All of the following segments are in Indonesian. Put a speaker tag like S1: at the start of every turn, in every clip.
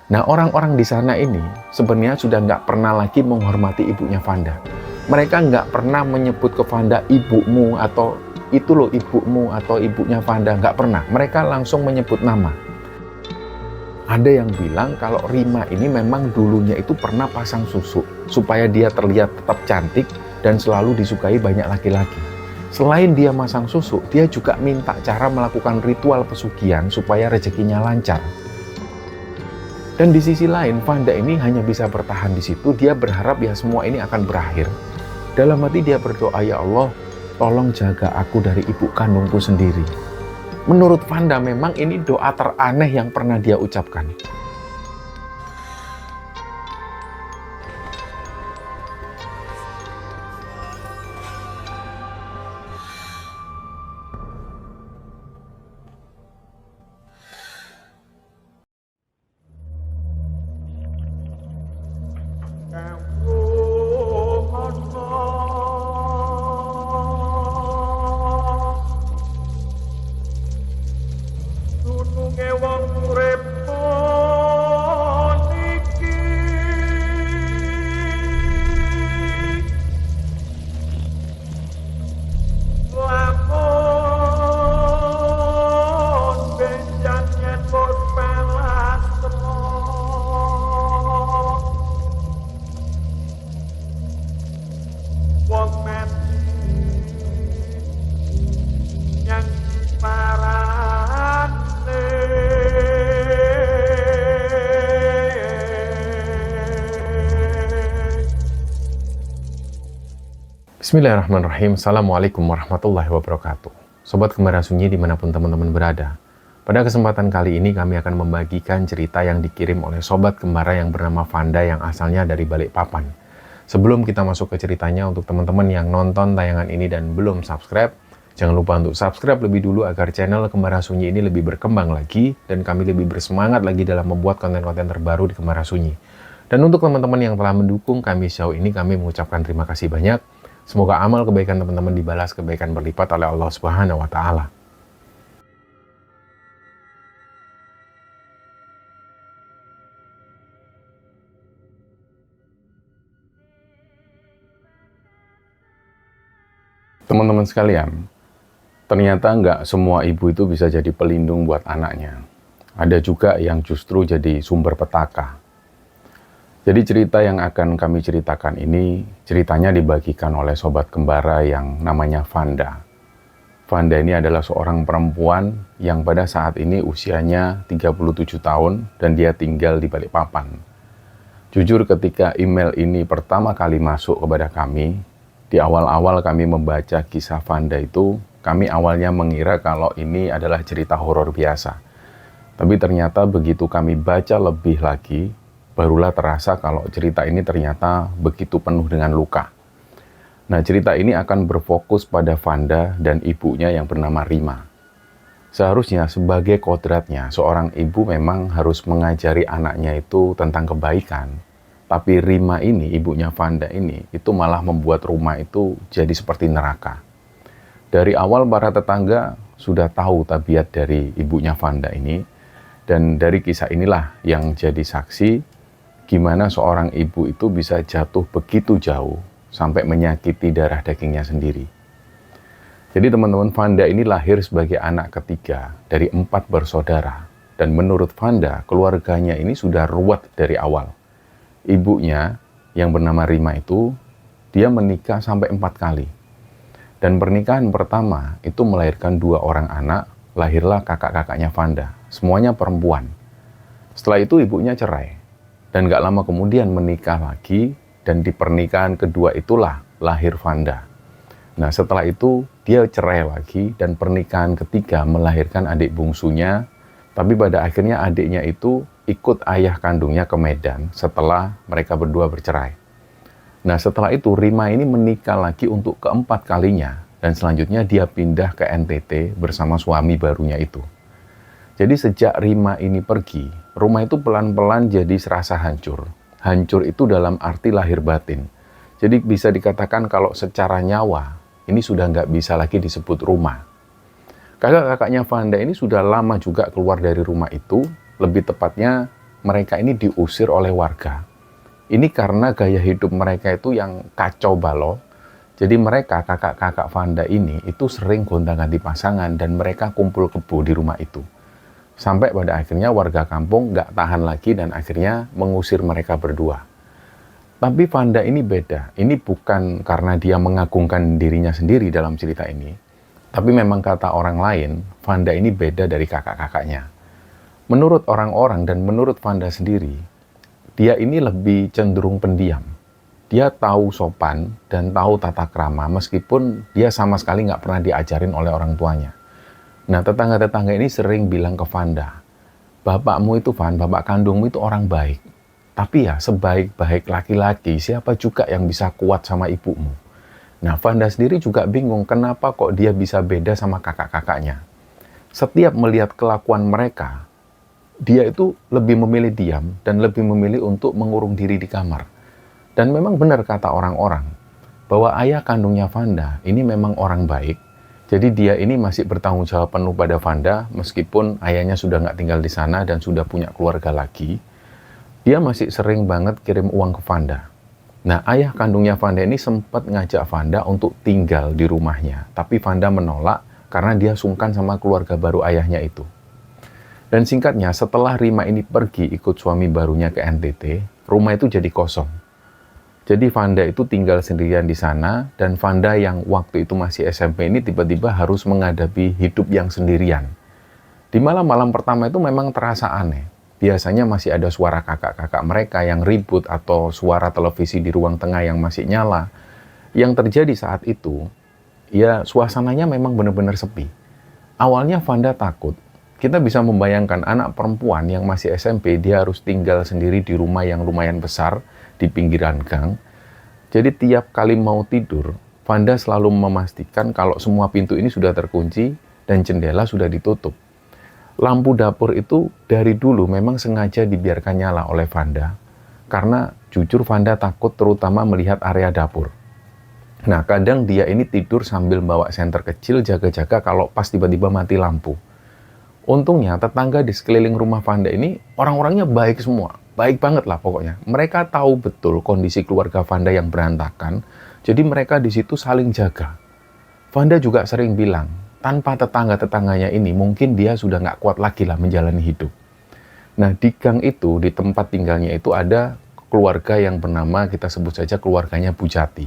S1: Nah, orang-orang di sana ini sebenarnya sudah nggak pernah lagi menghormati ibunya Vanda. Mereka nggak pernah menyebut ke Vanda ibumu atau itu loh ibumu atau ibunya Vanda, nggak pernah. Mereka langsung menyebut nama. Ada yang bilang kalau Rima ini memang dulunya itu pernah pasang susu supaya dia terlihat tetap cantik dan selalu disukai banyak laki-laki. Selain dia masang susu, dia juga minta cara melakukan ritual pesugihan supaya rezekinya lancar. Dan di sisi lain, Vanda ini hanya bisa bertahan di situ. Dia berharap ya semua ini akan berakhir. Dalam hati dia berdoa, ya Allah, tolong jaga aku dari ibu kandungku sendiri. Menurut Vanda memang ini doa teraneh yang pernah dia ucapkan. Bismillahirrahmanirrahim. Assalamualaikum warahmatullahi wabarakatuh. Sobat Kembara Sunyi dimanapun teman-teman berada. Pada kesempatan kali ini kami akan membagikan cerita yang dikirim oleh Sobat Kembara yang bernama Vanda yang asalnya dari Balikpapan. Sebelum kita masuk ke ceritanya, untuk teman-teman yang nonton tayangan ini dan belum subscribe, jangan lupa untuk subscribe lebih dulu agar channel Kembara Sunyi ini lebih berkembang lagi dan kami lebih bersemangat lagi dalam membuat konten-konten terbaru di Kembara Sunyi. Dan untuk teman-teman yang telah mendukung kami sejauh ini, kami mengucapkan terima kasih banyak. Semoga amal kebaikan teman-teman dibalas kebaikan berlipat oleh Allah Subhanahu wa Ta'ala. Teman-teman sekalian, ternyata nggak semua ibu itu bisa jadi pelindung buat anaknya. Ada juga yang justru jadi sumber petaka. Jadi cerita yang akan kami ceritakan ini, ceritanya dibagikan oleh Sobat Kembara yang namanya Vanda. Vanda ini adalah seorang perempuan yang pada saat ini usianya 37 tahun dan dia tinggal di Balikpapan. Jujur ketika email ini pertama kali masuk kepada kami, di awal-awal kami membaca kisah Vanda itu, kami awalnya mengira kalau ini adalah cerita horor biasa. Tapi ternyata begitu kami baca lebih lagi, barulah terasa kalau cerita ini ternyata begitu penuh dengan luka. Nah, cerita ini akan berfokus pada Vanda dan ibunya yang bernama Rima. Seharusnya sebagai kodratnya, seorang ibu memang harus mengajari anaknya itu tentang kebaikan. Tapi Rima ini, ibunya Vanda ini, itu malah membuat rumah itu jadi seperti neraka. Dari awal para tetangga sudah tahu tabiat dari ibunya Vanda ini, dan dari kisah inilah yang jadi saksi gimana seorang ibu itu bisa jatuh begitu jauh sampai menyakiti darah dagingnya sendiri. Jadi teman-teman, Vanda ini lahir sebagai anak ketiga dari 4 bersaudara. Dan menurut Vanda, keluarganya ini sudah ruwet dari awal. Ibunya yang bernama Rima itu, dia menikah sampai 4 kali. Dan pernikahan pertama itu melahirkan 2 orang anak, lahirlah kakak-kakaknya Vanda. Semuanya perempuan. Setelah itu ibunya cerai. Dan gak lama kemudian menikah lagi, dan di pernikahan kedua itulah lahir Vanda. Nah, setelah itu dia cerai lagi, dan pernikahan ketiga melahirkan adik bungsunya, tapi pada akhirnya adiknya itu ikut ayah kandungnya ke Medan setelah mereka berdua bercerai. Nah, setelah itu Rima ini menikah lagi untuk keempat kalinya, dan selanjutnya dia pindah ke NTT bersama suami barunya itu. Jadi sejak Rima ini pergi, rumah itu pelan-pelan jadi serasa hancur. Hancur itu dalam arti lahir batin. Jadi bisa dikatakan kalau secara nyawa, ini sudah nggak bisa lagi disebut rumah. Kakak-kakaknya Vanda ini sudah lama juga keluar dari rumah itu, lebih tepatnya mereka ini diusir oleh warga. Ini karena gaya hidup mereka itu yang kacau balau. Jadi mereka, kakak-kakak Vanda ini, itu sering gonta-ganti pasangan dan mereka kumpul kebo di rumah itu. Sampai pada akhirnya warga kampung nggak tahan lagi dan akhirnya mengusir mereka berdua. Tapi Vanda ini beda. Ini bukan karena dia mengagungkan dirinya sendiri dalam cerita ini. Tapi memang kata orang lain, Vanda ini beda dari kakak-kakaknya. Menurut orang-orang dan menurut Vanda sendiri, dia ini lebih cenderung pendiam. Dia tahu sopan dan tahu tata krama meskipun dia sama sekali nggak pernah diajarin oleh orang tuanya. Nah, tetangga-tetangga ini sering bilang ke Vanda, bapakmu itu Van, bapak kandungmu itu orang baik. Tapi ya sebaik-baik laki-laki, siapa juga yang bisa kuat sama ibumu? Nah, Vanda sendiri juga bingung kenapa kok dia bisa beda sama kakak-kakaknya. Setiap melihat kelakuan mereka, dia itu lebih memilih diam dan lebih memilih untuk mengurung diri di kamar. Dan memang benar kata orang-orang, bahwa ayah kandungnya Vanda ini memang orang baik. Jadi dia ini masih bertanggung jawab penuh pada Vanda, meskipun ayahnya sudah nggak tinggal di sana dan sudah punya keluarga lagi. Dia masih sering banget kirim uang ke Vanda. Nah, ayah kandungnya Vanda ini sempat ngajak Vanda untuk tinggal di rumahnya. Tapi Vanda menolak karena dia sungkan sama keluarga baru ayahnya itu. Dan singkatnya, setelah Rima ini pergi ikut suami barunya ke NTT, rumah itu jadi kosong. Jadi Vanda itu tinggal sendirian di sana, dan Vanda yang waktu itu masih SMP ini tiba-tiba harus menghadapi hidup yang sendirian. Di malam-malam pertama itu memang terasa aneh. Biasanya masih ada suara kakak-kakak mereka yang ribut atau suara televisi di ruang tengah yang masih nyala. Yang terjadi saat itu, ya suasananya memang benar-benar sepi. Awalnya Vanda takut. Kita bisa membayangkan anak perempuan yang masih SMP, dia harus tinggal sendiri di rumah yang lumayan besar di pinggiran gang. Jadi tiap kali mau tidur, Vanda selalu memastikan kalau semua pintu ini sudah terkunci dan jendela sudah ditutup. Lampu dapur itu dari dulu memang sengaja dibiarkan nyala oleh Vanda, karena jujur Vanda takut terutama melihat area dapur. Nah, kadang dia ini tidur sambil bawa senter kecil jaga-jaga kalau pas tiba-tiba mati lampu. Untungnya tetangga di sekeliling rumah Vanda ini orang-orangnya baik semua. Baik banget lah pokoknya. Mereka tahu betul kondisi keluarga Vanda yang berantakan. Jadi mereka di situ saling jaga. Vanda juga sering bilang, tanpa tetangga-tetangganya ini mungkin dia sudah nggak kuat lagi lah menjalani hidup. Nah, di gang itu, di tempat tinggalnya itu ada keluarga yang bernama, kita sebut saja keluarganya Bu Jati.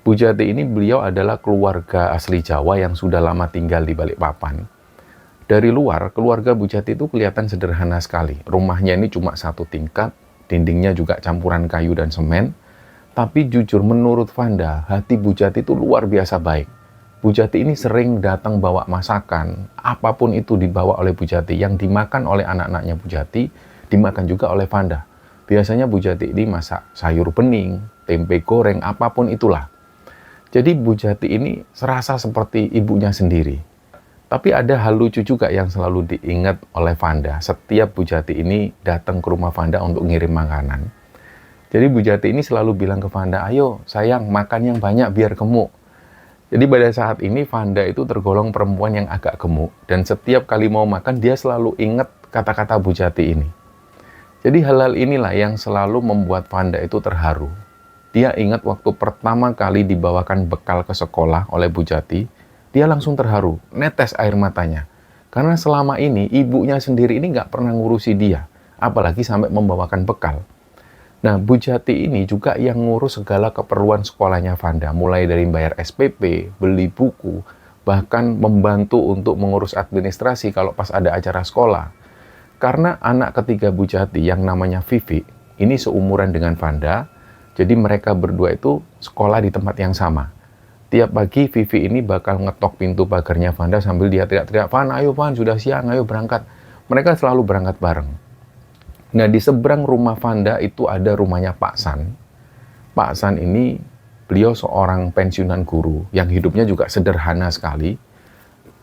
S1: Bu Jati ini beliau adalah keluarga asli Jawa yang sudah lama tinggal di Balikpapan. Dari luar, keluarga Bu Jati itu kelihatan sederhana sekali. Rumahnya ini cuma satu tingkat, dindingnya juga campuran kayu dan semen. Tapi jujur menurut Vanda, hati Bu Jati itu luar biasa baik. Bu Jati ini sering datang bawa masakan, apapun itu dibawa oleh Bu Jati. Yang dimakan oleh anak-anaknya Bu Jati, dimakan juga oleh Vanda. Biasanya Bu Jati ini masak sayur bening, tempe goreng, apapun itulah. Jadi Bu Jati ini serasa seperti ibunya sendiri. Tapi ada hal lucu juga yang selalu diingat oleh Vanda. Setiap Bu Jati ini datang ke rumah Vanda untuk ngirim makanan. Jadi Bu Jati ini selalu bilang ke Vanda, ayo sayang makan yang banyak biar gemuk. Jadi pada saat ini Vanda itu tergolong perempuan yang agak gemuk. Dan setiap kali mau makan dia selalu ingat kata-kata Bu Jati ini. Jadi hal-hal inilah yang selalu membuat Vanda itu terharu. Dia ingat waktu pertama kali dibawakan bekal ke sekolah oleh Bu Jati. Dia langsung terharu, netes air matanya. Karena selama ini ibunya sendiri ini nggak pernah ngurusi dia, apalagi sampai membawakan bekal. Nah, Bu Jati ini juga yang ngurus segala keperluan sekolahnya Vanda, mulai dari bayar SPP, beli buku, bahkan membantu untuk mengurus administrasi kalau pas ada acara sekolah. Karena anak ketiga Bu Jati yang namanya Vivi, ini seumuran dengan Vanda, jadi mereka berdua itu sekolah di tempat yang sama. Tiap pagi Vivi ini bakal ngetok pintu pagarnya Vanda sambil dia teriak-teriak, Van, ayo Van, sudah siang, ayo berangkat. Mereka selalu berangkat bareng. Nah, di seberang rumah Vanda itu ada rumahnya Pak San. Pak San ini, beliau seorang pensiunan guru yang hidupnya juga sederhana sekali.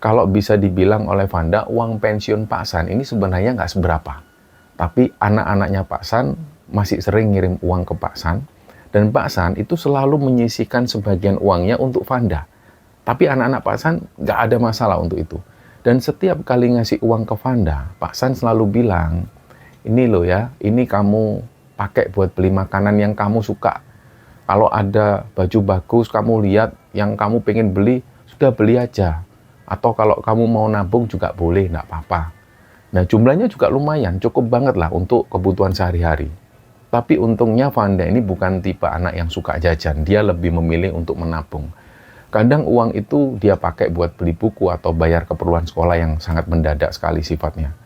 S1: Kalau bisa dibilang oleh Vanda, uang pensiun Pak San ini sebenarnya nggak seberapa. Tapi anak-anaknya Pak San masih sering ngirim uang ke Pak San. Dan Pak San itu selalu menyisihkan sebagian uangnya untuk Vanda. Tapi anak-anak Pak San nggak ada masalah untuk itu. Dan setiap kali ngasih uang ke Vanda, Pak San selalu bilang, ini loh ya, ini kamu pakai buat beli makanan yang kamu suka. Kalau ada baju bagus, kamu lihat yang kamu pengen beli, sudah beli aja. Atau kalau kamu mau nabung juga boleh, nggak apa-apa. Nah, jumlahnya juga lumayan, cukup banget lah untuk kebutuhan sehari-hari. Tapi untungnya Vanda ini bukan tipe anak yang suka jajan, dia lebih memilih untuk menabung. Kadang uang itu dia pakai buat beli buku atau bayar keperluan sekolah yang sangat mendadak sekali sifatnya.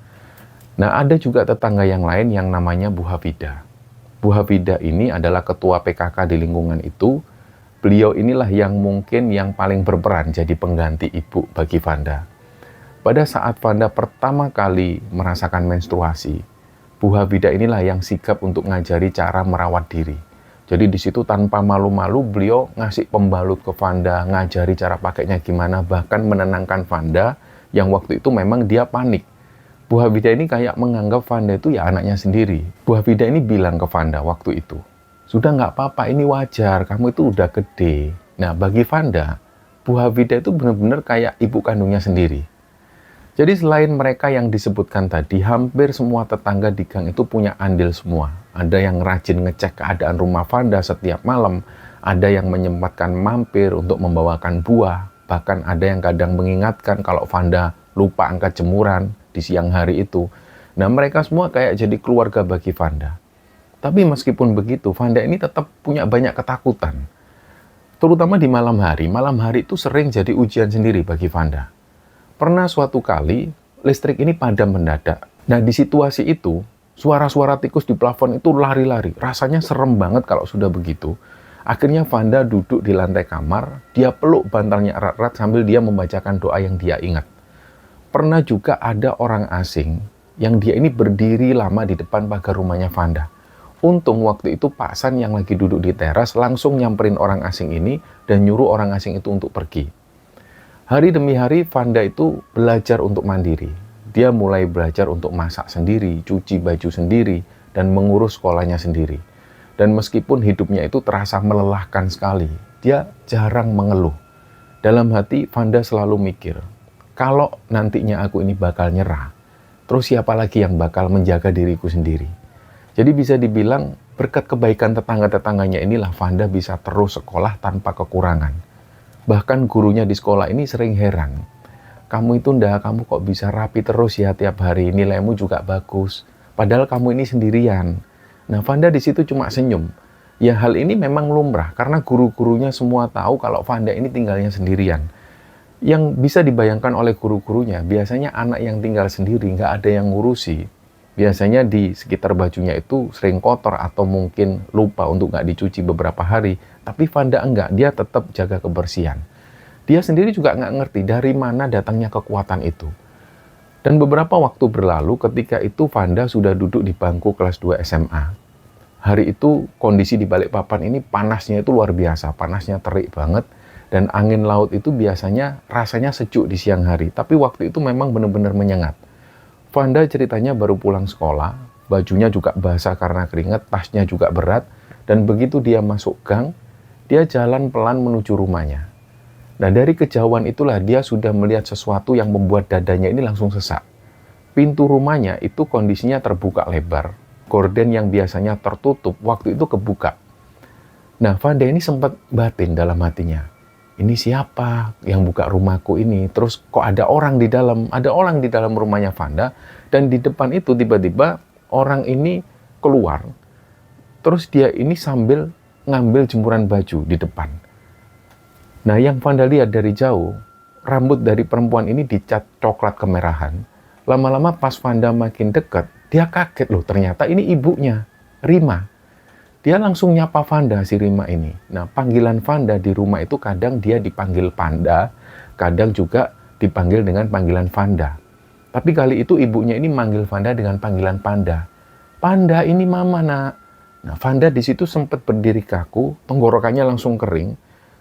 S1: Nah, ada juga tetangga yang lain yang namanya Bu Hafida. Bu Hafida ini adalah ketua PKK di lingkungan itu. Beliau inilah yang mungkin yang paling berperan jadi pengganti ibu bagi Vanda. Pada saat Vanda pertama kali merasakan menstruasi, Bu Hafida inilah yang sigap untuk ngajari cara merawat diri. Jadi di situ tanpa malu-malu beliau ngasih pembalut ke Vanda, ngajari cara pakainya gimana, bahkan menenangkan Vanda yang waktu itu memang dia panik. Bu Hafida ini kayak menganggap Vanda itu ya anaknya sendiri. Bu Hafida ini bilang ke Vanda waktu itu, sudah nggak apa-apa, ini wajar, kamu itu udah gede. Nah, bagi Vanda, Bu Hafida itu benar-benar kayak ibu kandungnya sendiri. Jadi selain mereka yang disebutkan tadi, hampir semua tetangga di gang itu punya andil semua. Ada yang rajin ngecek keadaan rumah Vanda setiap malam, ada yang menyempatkan mampir untuk membawakan buah, bahkan ada yang kadang mengingatkan kalau Vanda lupa angkat jemuran di siang hari itu. Nah, mereka semua kayak jadi keluarga bagi Vanda. Tapi meskipun begitu, Vanda ini tetap punya banyak ketakutan. Terutama di malam hari itu sering jadi ujian sendiri bagi Vanda. Pernah suatu kali, listrik ini padam mendadak. Nah, di situasi itu, suara-suara tikus di plafon itu lari-lari. Rasanya serem banget kalau sudah begitu. Akhirnya Vanda duduk di lantai kamar, dia peluk bantalnya erat-erat sambil dia membacakan doa yang dia ingat. Pernah juga ada orang asing yang dia ini berdiri lama di depan pagar rumahnya Vanda. Untung waktu itu Pak San yang lagi duduk di teras langsung nyamperin orang asing ini dan nyuruh orang asing itu untuk pergi. Hari demi hari, Vanda itu belajar untuk mandiri. Dia mulai belajar untuk masak sendiri, cuci baju sendiri, dan mengurus sekolahnya sendiri. Dan meskipun hidupnya itu terasa melelahkan sekali, dia jarang mengeluh. Dalam hati, Vanda selalu mikir, kalau nantinya aku ini bakal nyerah, terus siapa lagi yang bakal menjaga diriku sendiri? Jadi bisa dibilang, berkat kebaikan tetangga-tetangganya inilah Vanda bisa terus sekolah tanpa kekurangan. Bahkan gurunya di sekolah ini sering heran. Kamu itu kamu kok bisa rapi terus ya tiap hari, nilaimu juga bagus. Padahal kamu ini sendirian. Nah, Vanda di situ cuma senyum. Ya, hal ini memang lumrah karena guru-gurunya semua tahu kalau Vanda ini tinggalnya sendirian. Yang bisa dibayangkan oleh guru-gurunya, biasanya anak yang tinggal sendiri, nggak ada yang ngurusi. Biasanya di sekitar bajunya itu sering kotor atau mungkin lupa untuk nggak dicuci beberapa hari. Tapi Vanda enggak, dia tetap jaga kebersihan. Dia sendiri juga nggak ngerti dari mana datangnya kekuatan itu. Dan beberapa waktu berlalu ketika itu Vanda sudah duduk di bangku kelas 2 SMA. Hari itu kondisi di Balikpapan ini panasnya itu luar biasa, panasnya terik banget. Dan angin laut itu biasanya rasanya sejuk di siang hari. Tapi waktu itu memang benar-benar menyengat. Vanda ceritanya baru pulang sekolah, bajunya juga basah karena keringat, tasnya juga berat, dan begitu dia masuk gang, dia jalan pelan menuju rumahnya. Nah, dari kejauhan itulah dia sudah melihat sesuatu yang membuat dadanya ini langsung sesak. Pintu rumahnya itu kondisinya terbuka lebar, gorden yang biasanya tertutup waktu itu kebuka. Nah, Vanda ini sempat batin dalam hatinya. Ini siapa yang buka rumahku ini? Terus kok ada orang di dalam? Ada orang di dalam rumahnya Vanda. Dan di depan itu tiba-tiba orang ini keluar. Terus dia ini sambil ngambil jemuran baju di depan. Nah, yang Vanda lihat dari jauh, rambut dari perempuan ini dicat coklat kemerahan. Lama-lama pas Vanda makin dekat, dia kaget loh, ternyata ini ibunya, Rima. Dia langsung nyapa Vanda, si Rima ini. Nah, panggilan Vanda di rumah itu kadang dia dipanggil Panda, kadang juga dipanggil dengan panggilan Vanda. Tapi kali itu ibunya ini manggil Vanda dengan panggilan Panda. Panda, ini mama, nak. Nah, Vanda di situ sempat berdiri kaku, tenggorokannya langsung kering.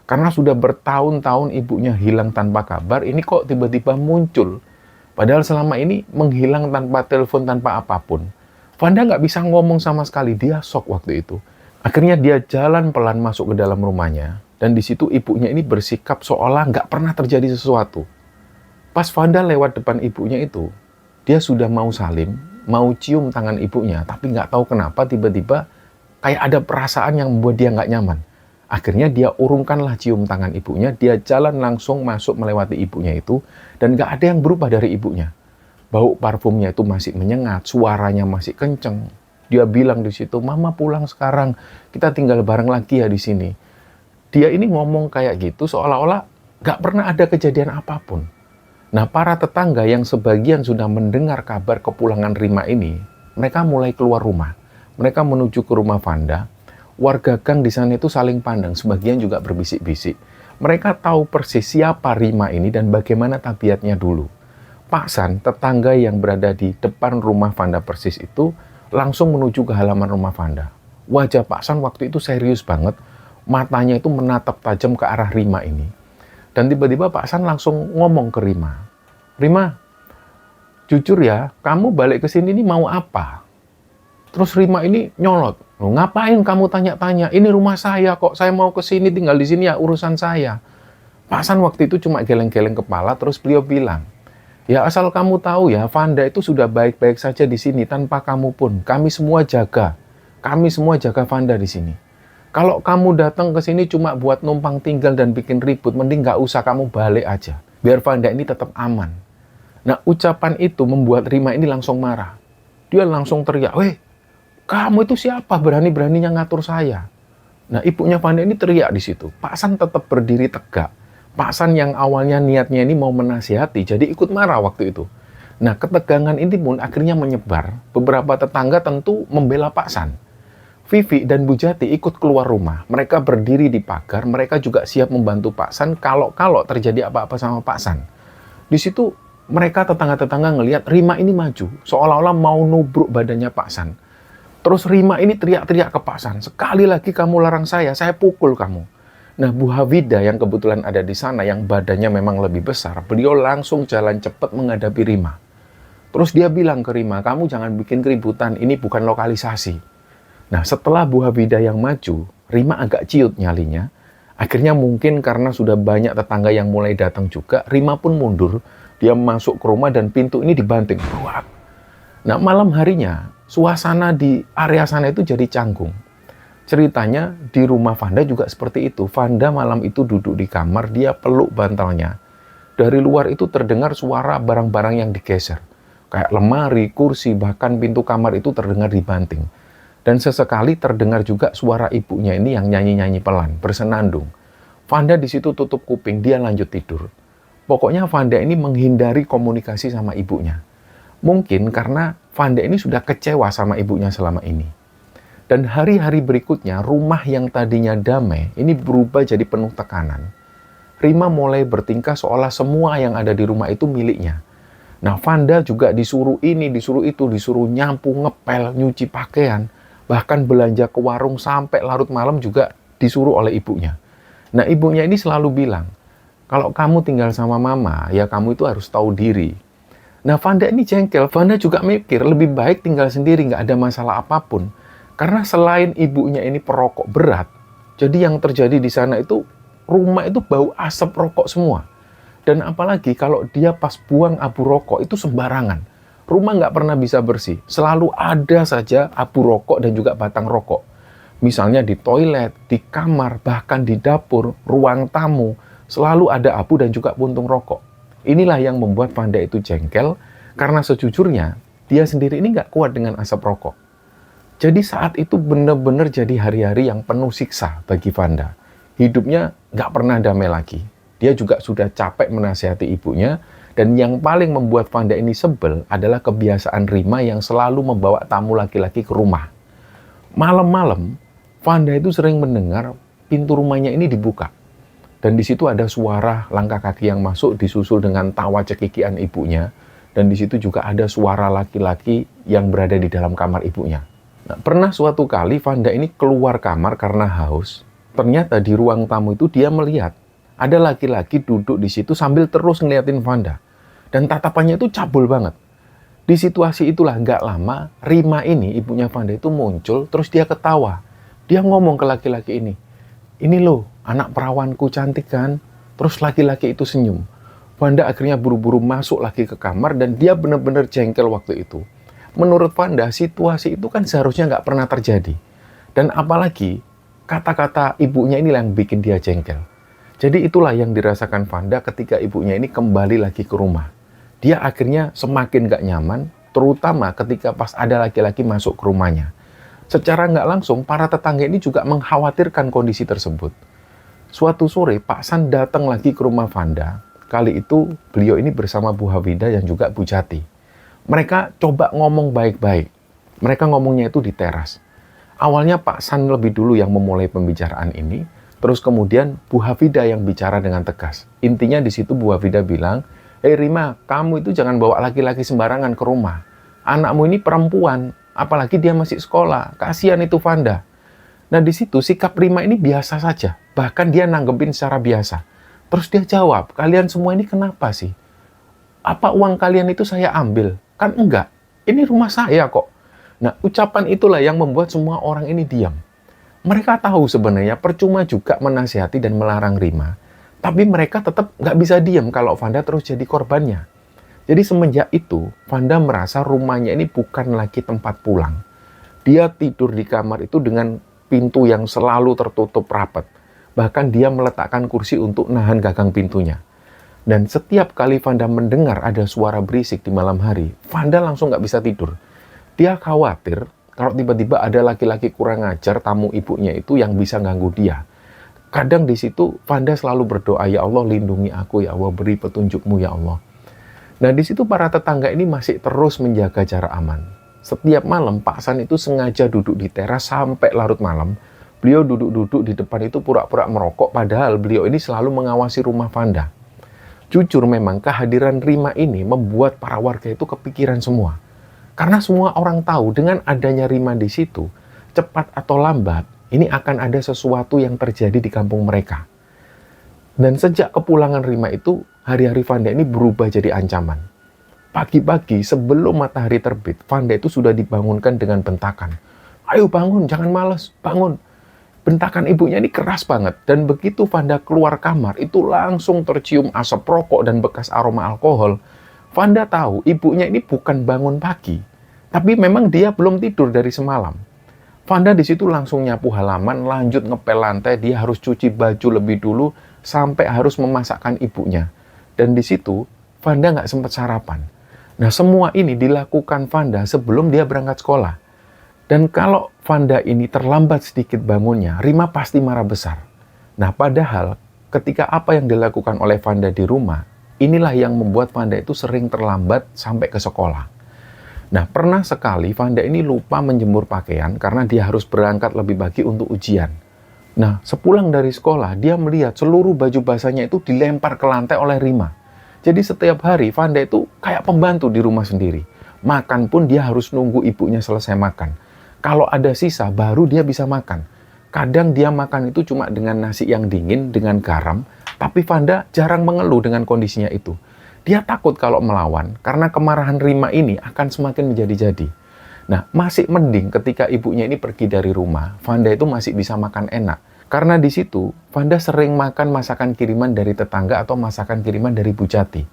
S1: Karena sudah bertahun-tahun ibunya hilang tanpa kabar, ini kok tiba-tiba muncul. Padahal selama ini menghilang tanpa telepon, tanpa apapun. Vanda nggak bisa ngomong sama sekali, dia shock waktu itu. Akhirnya dia jalan pelan masuk ke dalam rumahnya, dan di situ ibunya ini bersikap seolah nggak pernah terjadi sesuatu. Pas Vanda lewat depan ibunya itu, dia sudah mau salim, mau cium tangan ibunya, tapi nggak tahu kenapa tiba-tiba kayak ada perasaan yang membuat dia nggak nyaman. Akhirnya dia urungkanlah cium tangan ibunya, dia jalan langsung masuk melewati ibunya itu, dan nggak ada yang berubah dari ibunya. Bau parfumnya itu masih menyengat, suaranya masih kenceng. Dia bilang di situ, "Mama pulang sekarang, kita tinggal bareng lagi ya di sini." Dia ini ngomong kayak gitu seolah-olah nggak pernah ada kejadian apapun. Nah, para tetangga yang sebagian sudah mendengar kabar kepulangan Rima ini, mereka mulai keluar rumah. Mereka menuju ke rumah Vanda. Warga gang di sana itu saling pandang, sebagian juga berbisik-bisik. Mereka tahu persis siapa Rima ini dan bagaimana tabiatnya dulu. Pak San, tetangga yang berada di depan rumah Vanda persis itu, langsung menuju ke halaman rumah Vanda. Wajah Pak San waktu itu serius banget, matanya itu menatap tajam ke arah Rima ini. Dan tiba-tiba Pak San langsung ngomong ke Rima, "Rima, jujur ya, kamu balik ke sini ini mau apa?" Terus Rima ini nyolot, "Ngapain kamu tanya-tanya? Ini rumah saya kok, saya mau ke sini, tinggal di sini ya urusan saya." Pak San waktu itu cuma geleng-geleng kepala, terus beliau bilang, "Ya asal kamu tahu ya, Vanda itu sudah baik-baik saja di sini tanpa kamu pun. Kami semua jaga Vanda di sini. Kalau kamu datang ke sini cuma buat numpang tinggal dan bikin ribut, mending nggak usah, kamu balik aja. Biar Vanda ini tetap aman." Nah, ucapan itu membuat Rima ini langsung marah. Dia langsung teriak, "Weh, kamu itu siapa berani-beraninya ngatur saya?" Nah, ibunya Vanda ini teriak di situ. Pak San tetap berdiri tegak. Pak San yang awalnya niatnya ini mau menasihati, jadi ikut marah waktu itu. Nah, ketegangan ini pun akhirnya menyebar. Beberapa tetangga tentu membela Pak San. Vivi dan Bu Jati ikut keluar rumah. Mereka berdiri di pagar, mereka juga siap membantu Pak San kalau terjadi apa-apa sama Pak San. Di situ mereka tetangga-tetangga ngelihat Rima ini maju, seolah-olah mau nubruk badannya Pak San. Terus Rima ini teriak-teriak ke Pak San, "Sekali lagi kamu larang saya pukul kamu." Nah, Bu Hafida yang kebetulan ada di sana, yang badannya memang lebih besar, beliau langsung jalan cepat menghadapi Rima. Terus dia bilang ke Rima, "Kamu jangan bikin keributan, ini bukan lokalisasi." Nah, setelah Bu Hafida yang maju, Rima agak ciut nyalinya. Akhirnya mungkin karena sudah banyak tetangga yang mulai datang juga, Rima pun mundur. Dia masuk ke rumah dan pintu ini dibanting. Buat. Nah, malam harinya, suasana di area sana itu jadi canggung. Ceritanya di rumah Vanda juga seperti itu. Vanda malam itu duduk di kamar, dia peluk bantalnya. Dari luar itu terdengar suara barang-barang yang digeser. Kayak lemari, kursi, bahkan pintu kamar itu terdengar dibanting. Dan sesekali terdengar juga suara ibunya ini yang nyanyi-nyanyi pelan, bersenandung. Vanda di situ tutup kuping, dia lanjut tidur. Pokoknya Vanda ini menghindari komunikasi sama ibunya. Mungkin karena Vanda ini sudah kecewa sama ibunya selama ini. Dan hari-hari berikutnya, rumah yang tadinya damai ini berubah jadi penuh tekanan. Rima mulai bertingkah seolah semua yang ada di rumah itu miliknya. Nah, Vanda juga disuruh ini, disuruh itu, disuruh nyapu, ngepel, nyuci pakaian, bahkan belanja ke warung sampai larut malam juga disuruh oleh ibunya. Nah, ibunya ini selalu bilang, "Kalau kamu tinggal sama mama, ya kamu itu harus tahu diri." Nah, Vanda ini jengkel. Vanda juga mikir, lebih baik tinggal sendiri, nggak ada masalah apapun. Karena selain ibunya ini perokok berat, jadi yang terjadi di sana itu, rumah itu bau asap rokok semua. Dan apalagi kalau dia pas buang abu rokok itu sembarangan. Rumah nggak pernah bisa bersih. Selalu ada saja abu rokok dan juga batang rokok. Misalnya di toilet, di kamar, bahkan di dapur, ruang tamu, selalu ada abu dan juga puntung rokok. Inilah yang membuat Vanda itu jengkel, karena sejujurnya, dia sendiri ini nggak kuat dengan asap rokok. Jadi saat itu benar-benar jadi hari-hari yang penuh siksa bagi Vanda. Hidupnya nggak pernah damai lagi. Dia juga sudah capek menasihati ibunya, dan yang paling membuat Vanda ini sebel adalah kebiasaan Rima yang selalu membawa tamu laki-laki ke rumah. Malam-malam, Vanda itu sering mendengar pintu rumahnya ini dibuka. Dan di situ ada suara langkah kaki yang masuk disusul dengan tawa cekikian ibunya. Dan di situ juga ada suara laki-laki yang berada di dalam kamar ibunya. Nah, pernah suatu kali Vanda ini keluar kamar karena haus. Ternyata di ruang tamu itu dia melihat ada laki-laki duduk di situ sambil terus ngeliatin Vanda. Dan tatapannya itu cabul banget. Di situasi itulah nggak lama, Rima ini, ibunya Vanda itu muncul, terus dia ketawa. Dia ngomong ke laki-laki ini, "Ini loh, anak perawanku cantik kan?" Terus laki-laki itu senyum. Vanda akhirnya buru-buru masuk lagi ke kamar dan dia benar-benar jengkel waktu itu. Menurut Vanda, situasi itu kan seharusnya nggak pernah terjadi. Dan apalagi, kata-kata ibunya ini yang bikin dia jengkel. Jadi itulah yang dirasakan Vanda ketika ibunya ini kembali lagi ke rumah. Dia akhirnya semakin nggak nyaman, terutama ketika pas ada laki-laki masuk ke rumahnya. Secara nggak langsung, para tetangga ini juga mengkhawatirkan kondisi tersebut. Suatu sore, Pak San datang lagi ke rumah Vanda. Kali itu, beliau ini bersama Bu Hafida dan juga Bu Jati. Mereka coba ngomong baik-baik. Mereka ngomongnya itu di teras. Awalnya Pak San lebih dulu yang memulai pembicaraan ini, terus kemudian Bu Hafida yang bicara dengan tegas. Intinya di situ Bu Hafida bilang, "Hei Rima, kamu itu jangan bawa laki-laki sembarangan ke rumah. Anakmu ini perempuan, apalagi dia masih sekolah. Kasihan itu Vanda." Nah di situ sikap Rima ini biasa saja, bahkan dia nanggepin secara biasa. Terus dia jawab, "Kalian semua ini kenapa sih? Apa uang kalian itu saya ambil? Kan enggak, ini rumah saya kok." Nah ucapan itulah yang membuat semua orang ini diam. Mereka tahu sebenarnya percuma juga menasihati dan melarang Rima, tapi mereka tetap nggak bisa diam kalau Vanda terus jadi korbannya. Jadi semenjak itu, Vanda merasa rumahnya ini bukan lagi tempat pulang. Dia tidur di kamar itu dengan pintu yang selalu tertutup rapat. Bahkan dia meletakkan kursi untuk nahan gagang pintunya. Dan setiap kali Vanda mendengar ada suara berisik di malam hari, Vanda langsung nggak bisa tidur. Dia khawatir kalau tiba-tiba ada laki-laki kurang ajar tamu ibunya itu yang bisa ganggu dia. Kadang di situ Vanda selalu berdoa, "Ya Allah lindungi aku, ya Allah beri petunjukmu ya Allah." Nah di situ para tetangga ini masih terus menjaga jarak aman. Setiap malam Pak San itu sengaja duduk di teras sampai larut malam. Beliau duduk-duduk di depan itu pura-pura merokok, padahal beliau ini selalu mengawasi rumah Vanda. Jujur memang kehadiran Rima ini membuat para warga itu kepikiran semua. Karena semua orang tahu dengan adanya Rima di situ, cepat atau lambat, ini akan ada sesuatu yang terjadi di kampung mereka. Dan sejak kepulangan Rima itu, hari-hari Vanda ini berubah jadi ancaman. Pagi-pagi sebelum matahari terbit, Vanda itu sudah dibangunkan dengan bentakan. "Ayo bangun, jangan malas, bangun." Bentakan ibunya ini keras banget, dan begitu Vanda keluar kamar, itu langsung tercium asap rokok dan bekas aroma alkohol. Vanda tahu ibunya ini bukan bangun pagi, tapi memang dia belum tidur dari semalam. Vanda di situ langsung nyapu halaman, lanjut ngepel lantai, dia harus cuci baju lebih dulu, sampai harus memasakkan ibunya. Dan di situ, Vanda nggak sempat sarapan. Nah, semua ini dilakukan Vanda sebelum dia berangkat sekolah. Dan kalau Vanda ini terlambat sedikit bangunnya, Rima pasti marah besar. Nah, padahal ketika apa yang dilakukan oleh Vanda di rumah, inilah yang membuat Vanda itu sering terlambat sampai ke sekolah. Nah, pernah sekali Vanda ini lupa menjemur pakaian karena dia harus berangkat lebih pagi untuk ujian. Nah, sepulang dari sekolah, dia melihat seluruh baju basahnya itu dilempar ke lantai oleh Rima. Jadi setiap hari Vanda itu kayak pembantu di rumah sendiri. Makan pun dia harus nunggu ibunya selesai makan. Kalau ada sisa, baru dia bisa makan. Kadang dia makan itu cuma dengan nasi yang dingin, dengan garam, tapi Vanda jarang mengeluh dengan kondisinya itu. Dia takut kalau melawan, karena kemarahan Rima ini akan semakin menjadi-jadi. Nah, masih mending ketika ibunya ini pergi dari rumah, Vanda itu masih bisa makan enak. Karena di situ, Vanda sering makan masakan kiriman dari tetangga atau masakan kiriman dari Bu Jati.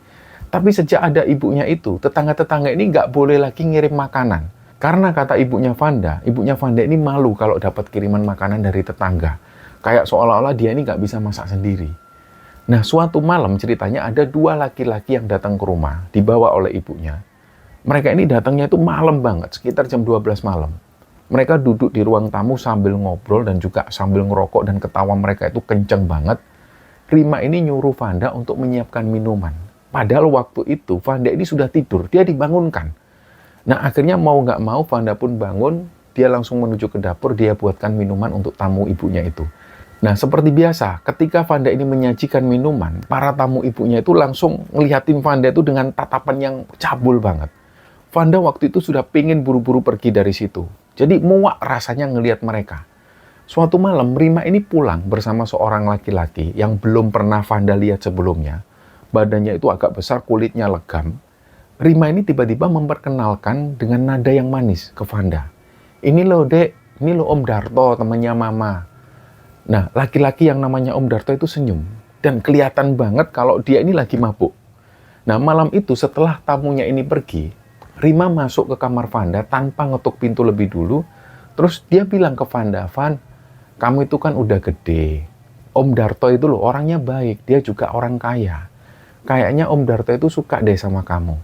S1: Tapi sejak ada ibunya itu, tetangga-tetangga ini nggak boleh lagi ngirim makanan. Karena kata ibunya Vanda ini malu kalau dapat kiriman makanan dari tetangga. Kayak seolah-olah dia ini nggak bisa masak sendiri. Nah, suatu malam ceritanya ada dua laki-laki yang datang ke rumah, dibawa oleh ibunya. Mereka ini datangnya itu malam banget, sekitar jam 12 malam. Mereka duduk di ruang tamu sambil ngobrol dan juga sambil ngerokok, dan ketawa mereka itu kenceng banget. Rima ini nyuruh Vanda untuk menyiapkan minuman. Padahal waktu itu Vanda ini sudah tidur, dia dibangunkan. Nah, akhirnya mau nggak mau Vanda pun bangun, dia langsung menuju ke dapur, dia buatkan minuman untuk tamu ibunya itu. Nah, seperti biasa, ketika Vanda ini menyajikan minuman, para tamu ibunya itu langsung ngeliatin Vanda itu dengan tatapan yang cabul banget. Vanda waktu itu sudah pengen buru-buru pergi dari situ. Jadi muak rasanya ngelihat mereka. Suatu malam, Rima ini pulang bersama seorang laki-laki yang belum pernah Vanda lihat sebelumnya. Badannya itu agak besar, kulitnya legam. Rima ini tiba-tiba memperkenalkan dengan nada yang manis ke Vanda. "Ini loh dek, ini loh Om Darto, temannya mama." Nah, laki-laki yang namanya Om Darto itu senyum. Dan kelihatan banget kalau dia ini lagi mabuk. Nah, malam itu setelah tamunya ini pergi, Rima masuk ke kamar Vanda tanpa ngetuk pintu lebih dulu. Terus dia bilang ke Vanda, "Van, kamu itu kan udah gede. Om Darto itu loh orangnya baik, dia juga orang kaya. Kayaknya Om Darto itu suka deh sama kamu."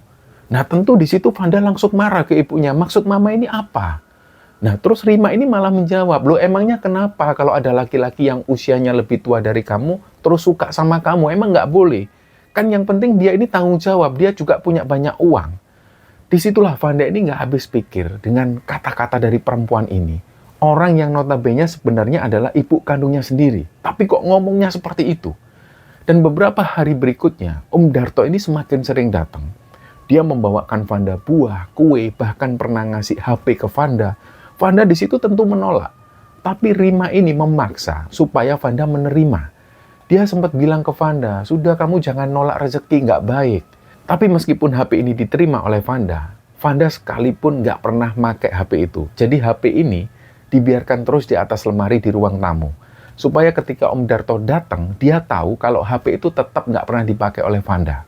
S1: Nah tentu di situ Vanda langsung marah ke ibunya, "Maksud mama ini apa?" Nah terus Rima ini malah menjawab, "Loh emangnya kenapa kalau ada laki-laki yang usianya lebih tua dari kamu, terus suka sama kamu, emang nggak boleh? Kan yang penting dia ini tanggung jawab, dia juga punya banyak uang." Disitulah Vanda ini nggak habis pikir dengan kata-kata dari perempuan ini. Orang yang notabene sebenarnya adalah ibu kandungnya sendiri. Tapi kok ngomongnya seperti itu? Dan beberapa hari berikutnya, Om Darto ini semakin sering datang. Dia membawakan Vanda buah, kue, bahkan pernah ngasih HP ke Vanda. Vanda di situ tentu menolak. Tapi Rima ini memaksa supaya Vanda menerima. Dia sempat bilang ke Vanda, "Sudah kamu jangan nolak rezeki, nggak baik." Tapi meskipun HP ini diterima oleh Vanda, Vanda sekalipun nggak pernah pakai HP itu. Jadi HP ini dibiarkan terus di atas lemari di ruang tamu. Supaya ketika Om Darto datang, dia tahu kalau HP itu tetap nggak pernah dipakai oleh Vanda.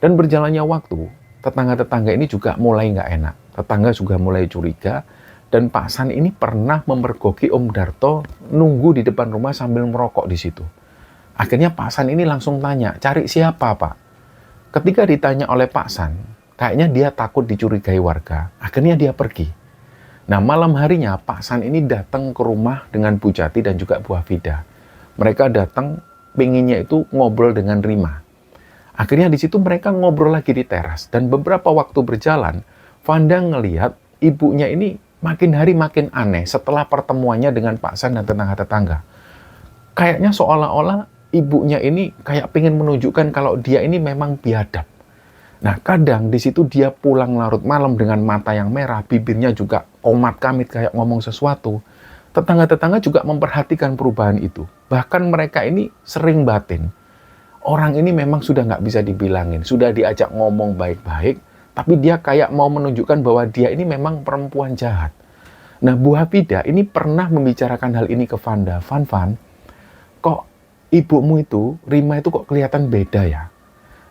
S1: Dan berjalannya waktu, tetangga-tetangga ini juga mulai nggak enak. Tetangga juga mulai curiga, dan Pak San ini pernah memergoki Om Darto nunggu di depan rumah sambil merokok di situ. Akhirnya Pak San ini langsung tanya, "Cari siapa, Pak?" Ketika ditanya oleh Pak San, kayaknya dia takut dicurigai warga. Akhirnya dia pergi. Nah, malam harinya Pak San ini datang ke rumah dengan Bu Jati dan juga Bu Hafida. Mereka datang pinginnya itu ngobrol dengan Rima. Akhirnya di situ mereka ngobrol lagi di teras. Dan beberapa waktu berjalan, Vanda ngelihat ibunya ini makin hari makin aneh setelah pertemuannya dengan Pak San dan tetangga-tetangga. Kayaknya seolah-olah ibunya ini kayak pengen menunjukkan kalau dia ini memang biadab. Nah, kadang di situ dia pulang larut malam dengan mata yang merah, bibirnya juga komat-kamit kayak ngomong sesuatu. Tetangga-tetangga juga memperhatikan perubahan itu. Bahkan mereka ini sering batin. Orang ini memang sudah nggak bisa dibilangin, sudah diajak ngomong baik-baik, tapi dia kayak mau menunjukkan bahwa dia ini memang perempuan jahat. Nah, Bu Hafida ini pernah membicarakan hal ini ke Vanda. "Van, kok ibumu itu, Rima itu kok kelihatan beda ya?"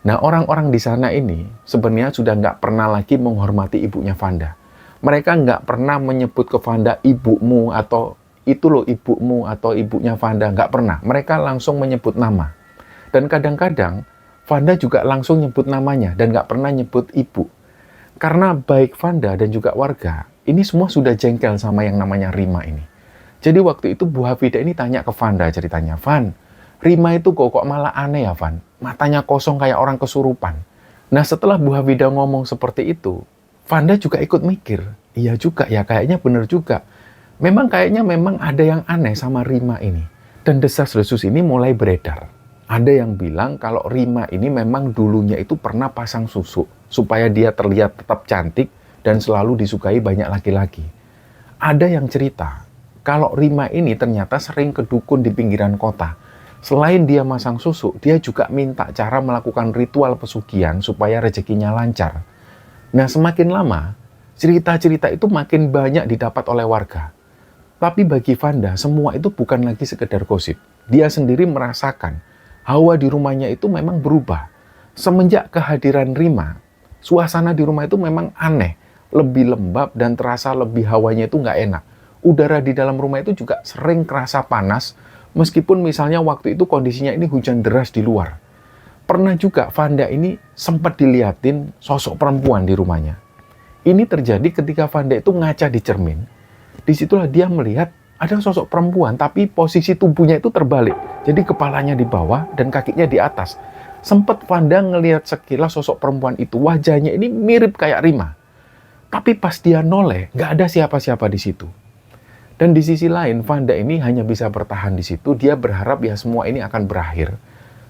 S1: Nah, orang-orang di sana ini sebenarnya sudah nggak pernah lagi menghormati ibunya Vanda. Mereka nggak pernah menyebut ke Vanda ibumu atau itu loh ibumu atau ibunya Vanda. Nggak pernah. Mereka langsung menyebut nama. Dan kadang-kadang Vanda juga langsung nyebut namanya dan nggak pernah nyebut ibu. Karena baik Vanda dan juga warga, ini semua sudah jengkel sama yang namanya Rima ini. Jadi waktu itu Bu Hafida ini tanya ke Vanda ceritanya, "Van, Rima itu kok malah aneh ya, Van? Matanya kosong kayak orang kesurupan." Nah, setelah Bu Hafida ngomong seperti itu, Vanda juga ikut mikir. Iya juga ya, kayaknya bener juga. Kayaknya memang ada yang aneh sama Rima ini. Dan desas-desus ini mulai beredar. Ada yang bilang kalau Rima ini memang dulunya itu pernah pasang susu supaya dia terlihat tetap cantik dan selalu disukai banyak laki-laki. Ada yang cerita kalau Rima ini ternyata sering ke dukun di pinggiran kota. Selain dia masang susu, dia juga minta cara melakukan ritual pesugihan supaya rezekinya lancar. Nah, semakin lama, cerita-cerita itu makin banyak didapat oleh warga. Tapi bagi Vanda, semua itu bukan lagi sekedar gosip. Dia sendiri merasakan hawa di rumahnya itu memang berubah. Semenjak kehadiran Rima, suasana di rumah itu memang aneh, lebih lembab dan terasa lebih hawanya itu nggak enak. Udara di dalam rumah itu juga sering kerasa panas, meskipun misalnya waktu itu kondisinya ini hujan deras di luar. Pernah juga Vanda ini sempat dilihatin sosok perempuan di rumahnya. Ini terjadi ketika Vanda itu ngaca di cermin. Disitulah dia melihat ada sosok perempuan, tapi posisi tubuhnya itu terbalik. Jadi kepalanya di bawah dan kakinya di atas. Sempat Vanda ngelihat sekilas sosok perempuan itu, wajahnya ini mirip kayak Rima. Tapi pas dia noleh, nggak ada siapa-siapa di situ. Dan di sisi lain, Vanda ini hanya bisa bertahan di situ. Dia berharap ya semua ini akan berakhir.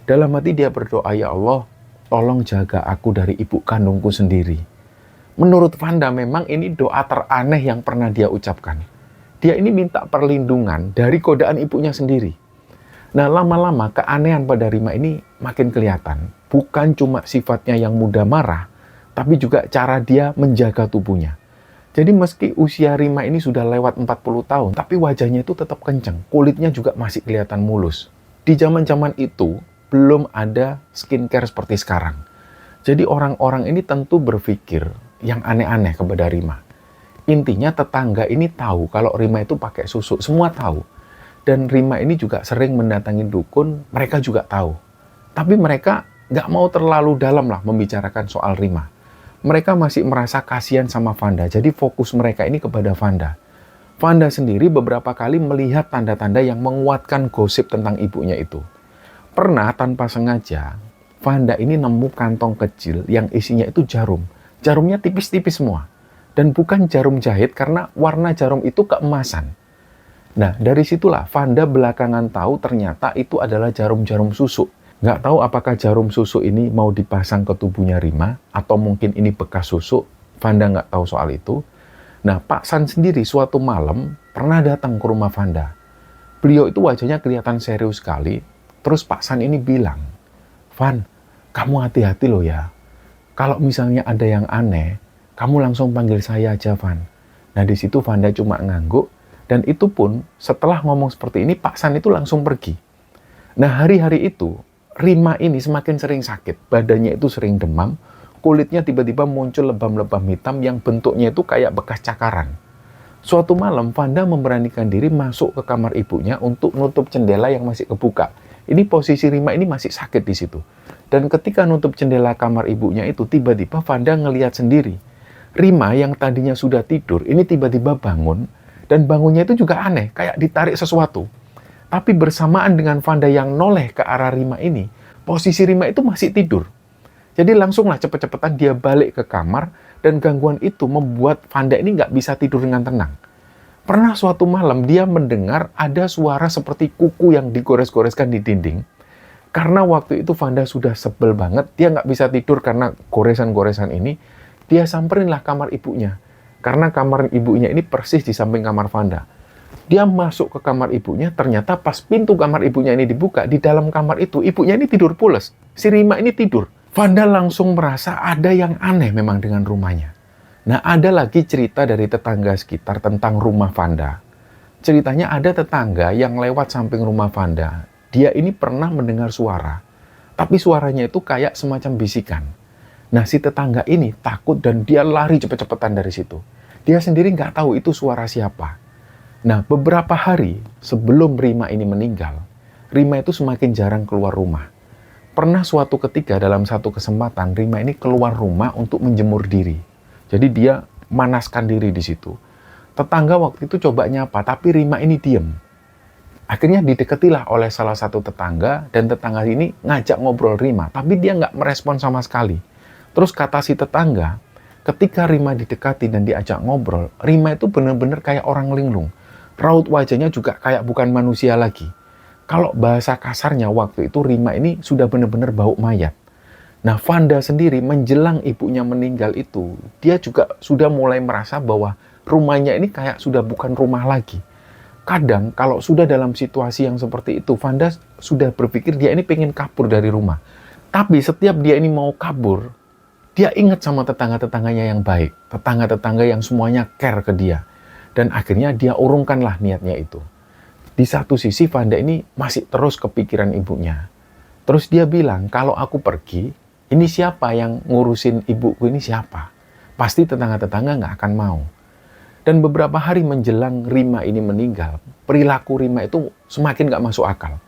S1: Dalam hati dia berdoa, "Ya Allah, tolong jaga aku dari ibu kandungku sendiri." Menurut Vanda memang ini doa teraneh yang pernah dia ucapkan. Dia ini minta perlindungan dari godaan ibunya sendiri. Nah, lama-lama keanehan pada Rima ini makin kelihatan. Bukan cuma sifatnya yang mudah marah, tapi juga cara dia menjaga tubuhnya. Jadi meski usia Rima ini sudah lewat 40 tahun, tapi wajahnya itu tetap kenceng. Kulitnya juga masih kelihatan mulus. Di zaman-zaman itu, belum ada skincare seperti sekarang. Jadi orang-orang ini tentu berpikir, yang aneh-aneh kepada Rima. Intinya tetangga ini tahu kalau Rima itu pakai susu, semua tahu. Dan Rima ini juga sering mendatangi dukun, mereka juga tahu. Tapi mereka nggak mau terlalu dalam lah membicarakan soal Rima. Mereka masih merasa kasihan sama Vanda, jadi fokus mereka ini kepada Vanda. Vanda sendiri beberapa kali melihat tanda-tanda yang menguatkan gosip tentang ibunya itu. Pernah tanpa sengaja, Vanda ini nemu kantong kecil yang isinya itu jarum. Jarumnya tipis-tipis semua. Dan bukan jarum jahit karena warna jarum itu keemasan. Nah, dari situlah Vanda belakangan tahu ternyata itu adalah jarum-jarum susu. Nggak tahu apakah jarum susu ini mau dipasang ke tubuhnya Rima, atau mungkin ini bekas susu. Vanda nggak tahu soal itu. Nah, Pak San sendiri suatu malam pernah datang ke rumah Vanda. Beliau itu wajahnya kelihatan serius sekali. Terus Pak San ini bilang, "Van, kamu hati-hati loh ya. Kalau misalnya ada yang aneh, kamu langsung panggil saya aja, Van." Nah, di situ Vanda cuma ngangguk. Dan itu pun setelah ngomong seperti ini, Pak San itu langsung pergi. Nah, hari-hari itu, Rima ini semakin sering sakit. Badannya itu sering demam. Kulitnya tiba-tiba muncul lebam-lebam hitam yang bentuknya itu kayak bekas cakaran. Suatu malam, Vanda memberanikan diri masuk ke kamar ibunya untuk nutup jendela yang masih kebuka. Ini posisi Rima ini masih sakit di situ. Dan ketika nutup jendela kamar ibunya itu, tiba-tiba Vanda ngelihat sendiri. Rima yang tadinya sudah tidur, ini tiba-tiba bangun. Dan bangunnya itu juga aneh, kayak ditarik sesuatu. Tapi bersamaan dengan Vanda yang noleh ke arah Rima ini, posisi Rima itu masih tidur. Jadi langsunglah cepet-cepetan dia balik ke kamar, dan gangguan itu membuat Vanda ini nggak bisa tidur dengan tenang. Pernah suatu malam dia mendengar ada suara seperti kuku yang digores-goreskan di dinding. Karena waktu itu Vanda sudah sebel banget, dia nggak bisa tidur karena goresan-goresan ini. Dia samperinlah kamar ibunya. Karena kamar ibunya ini persis di samping kamar Vanda. Dia masuk ke kamar ibunya, ternyata pas pintu kamar ibunya ini dibuka, di dalam kamar itu ibunya ini tidur pules. Si Rima ini tidur. Vanda langsung merasa ada yang aneh memang dengan rumahnya. Nah, ada lagi cerita dari tetangga sekitar tentang rumah Vanda. Ceritanya ada tetangga yang lewat samping rumah Vanda. Dia ini pernah mendengar suara, tapi suaranya itu kayak semacam bisikan. Nah, si tetangga ini takut dan dia lari cepet-cepetan dari situ. Dia sendiri nggak tahu itu suara siapa. Nah, beberapa hari sebelum Rima ini meninggal, Rima itu semakin jarang keluar rumah. Pernah suatu ketika dalam satu kesempatan, Rima ini keluar rumah untuk menjemur diri. Jadi dia manaskan diri di situ. Tetangga waktu itu coba nyapa, tapi Rima ini diem. Akhirnya dideketilah oleh salah satu tetangga, dan tetangga ini ngajak ngobrol Rima, tapi dia nggak merespon sama sekali. Terus kata si tetangga, ketika Rima didekati dan diajak ngobrol, Rima itu benar-benar kayak orang linglung. Raut wajahnya juga kayak bukan manusia lagi. Kalau bahasa kasarnya waktu itu Rima ini sudah benar-benar bau mayat. Nah, Vanda sendiri menjelang ibunya meninggal itu, dia juga sudah mulai merasa bahwa rumahnya ini kayak sudah bukan rumah lagi. Kadang kalau sudah dalam situasi yang seperti itu, Vanda sudah berpikir dia ini pengen kabur dari rumah. Tapi setiap dia ini mau kabur, dia ingat sama tetangga-tetangganya yang baik. Tetangga-tetangga yang semuanya care ke dia. Dan akhirnya dia urungkanlah niatnya itu. Di satu sisi Vanda ini masih terus kepikiran ibunya. Terus dia bilang, kalau aku pergi, ini siapa yang ngurusin ibuku ini siapa? Pasti tetangga-tetangga nggak akan mau. Dan beberapa hari menjelang Rima ini meninggal, perilaku Rima itu semakin nggak masuk akal.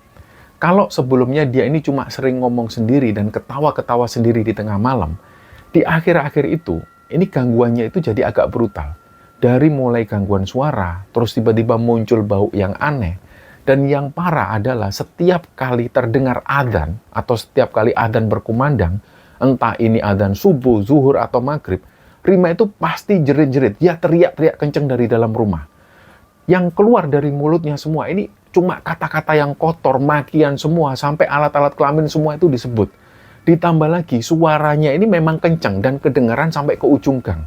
S1: Kalau sebelumnya dia ini cuma sering ngomong sendiri dan ketawa-ketawa sendiri di tengah malam, di akhir-akhir itu, ini gangguannya itu jadi agak brutal. Dari mulai gangguan suara, terus tiba-tiba muncul bau yang aneh. Dan yang parah adalah setiap kali terdengar adzan, atau setiap kali adzan berkumandang, entah ini adzan subuh, zuhur, atau maghrib, Rima itu pasti jerit-jerit, dia teriak-teriak kenceng dari dalam rumah. Yang keluar dari mulutnya semua ini cuma kata-kata yang kotor, makian semua, sampai alat-alat kelamin semua itu disebut. Ditambah lagi, suaranya ini memang kenceng dan kedengaran sampai ke ujung gang.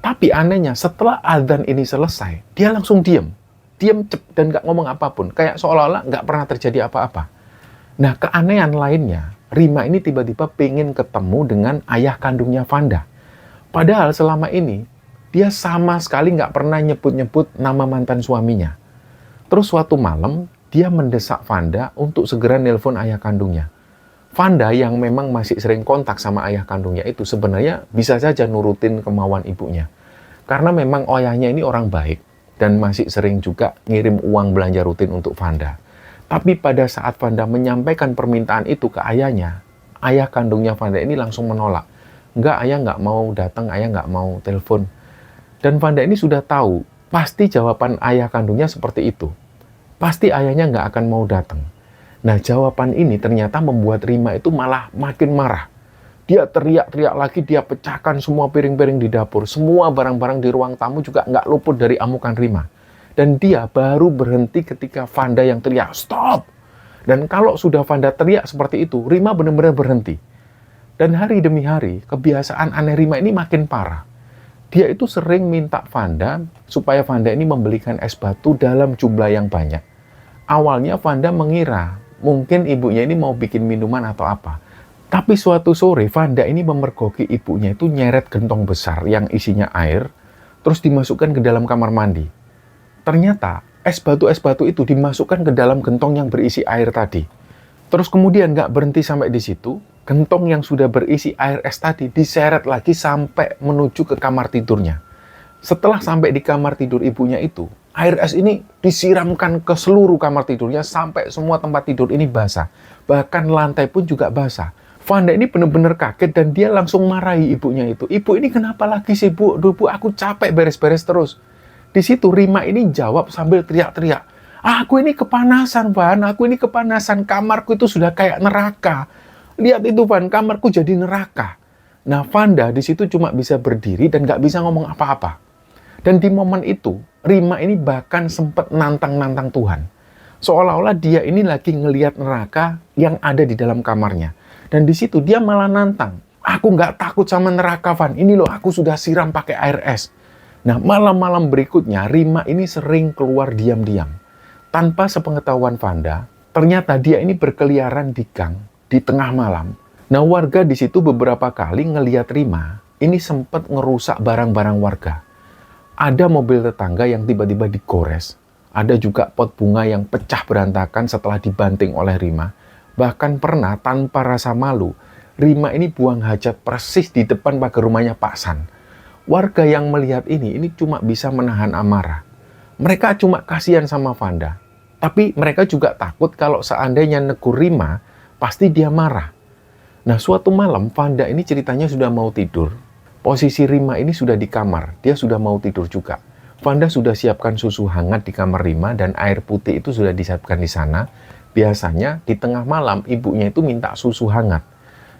S1: Tapi anehnya, setelah adzan ini selesai, dia langsung diem. Diem dan nggak ngomong apapun. Kayak seolah-olah nggak pernah terjadi apa-apa. Nah, keanehan lainnya, Rima ini tiba-tiba pengen ketemu dengan ayah kandungnya Vanda. Padahal selama ini, dia sama sekali nggak pernah nyebut-nyebut nama mantan suaminya. Terus suatu malam, dia mendesak Vanda untuk segera nelpon ayah kandungnya. Vanda yang memang masih sering kontak sama ayah kandungnya itu sebenarnya bisa saja nurutin kemauan ibunya. Karena memang ayahnya ini orang baik dan masih sering juga ngirim uang belanja rutin untuk Vanda. Tapi pada saat Vanda menyampaikan permintaan itu ke ayahnya, ayah kandungnya Vanda ini langsung menolak. Enggak, ayah nggak mau datang, ayah nggak mau telepon. Dan Vanda ini sudah tahu, pasti jawaban ayah kandungnya seperti itu. Pasti ayahnya nggak akan mau datang. Nah, jawaban ini ternyata membuat Rima itu malah makin marah. Dia teriak-teriak lagi, dia pecahkan semua piring-piring di dapur. Semua barang-barang di ruang tamu juga nggak luput dari amukan Rima. Dan dia baru berhenti ketika Vanda yang teriak, "Stop!" Dan kalau sudah Vanda teriak seperti itu, Rima benar-benar berhenti. Dan hari demi hari, kebiasaan aneh Rima ini makin parah. Dia itu sering minta Vanda supaya Vanda ini membelikan es batu dalam jumlah yang banyak. Awalnya Vanda mengira mungkin ibunya ini mau bikin minuman atau apa. Tapi suatu sore Vanda ini memergoki ibunya itu nyeret gentong besar yang isinya air, terus dimasukkan ke dalam kamar mandi. Ternyata es batu itu dimasukkan ke dalam gentong yang berisi air tadi. Terus kemudian nggak berhenti sampai di situ, gentong yang sudah berisi air es tadi diseret lagi sampai menuju ke kamar tidurnya. Setelah sampai di kamar tidur ibunya itu, air es ini disiramkan ke seluruh kamar tidurnya sampai semua tempat tidur ini basah. Bahkan lantai pun juga basah. Vanda ini benar-benar kaget dan dia langsung marahi ibunya itu. "Ibu, ini kenapa lagi sih, Bu? Duh, Bu, aku capek beres-beres terus." Di situ Rima ini jawab sambil teriak-teriak, "Aku ini kepanasan, Van. Aku ini kepanasan. Kamarku itu sudah kayak neraka. Lihat itu, Van. Kamarku jadi neraka." Nah, Vanda di situ cuma bisa berdiri dan nggak bisa ngomong apa-apa. Dan di momen itu, Rima ini bahkan sempat nantang-nantang Tuhan. Seolah-olah dia ini lagi ngelihat neraka yang ada di dalam kamarnya. Dan di situ dia malah nantang. "Aku nggak takut sama neraka, Van. Ini loh, aku sudah siram pakai air es." Nah, malam-malam berikutnya, Rima ini sering keluar diam-diam. Tanpa sepengetahuan Vanda, ternyata dia ini berkeliaran di gang, di tengah malam. Nah, warga di situ beberapa kali ngelihat Rima, ini sempat ngerusak barang-barang warga. Ada mobil tetangga yang tiba-tiba digores. Ada juga pot bunga yang pecah berantakan setelah dibanting oleh Rima. Bahkan pernah tanpa rasa malu, Rima ini buang hajat persis di depan pagar rumahnya Pak San. Warga yang melihat ini cuma bisa menahan amarah. Mereka cuma kasihan sama Vanda. Tapi mereka juga takut kalau seandainya negur Rima, pasti dia marah. Nah, suatu malam Vanda ini ceritanya sudah mau tidur. Posisi Rima ini sudah di kamar, dia sudah mau tidur juga. Vanda sudah siapkan susu hangat di kamar Rima dan air putih itu sudah disiapkan di sana. Biasanya di tengah malam ibunya itu minta susu hangat.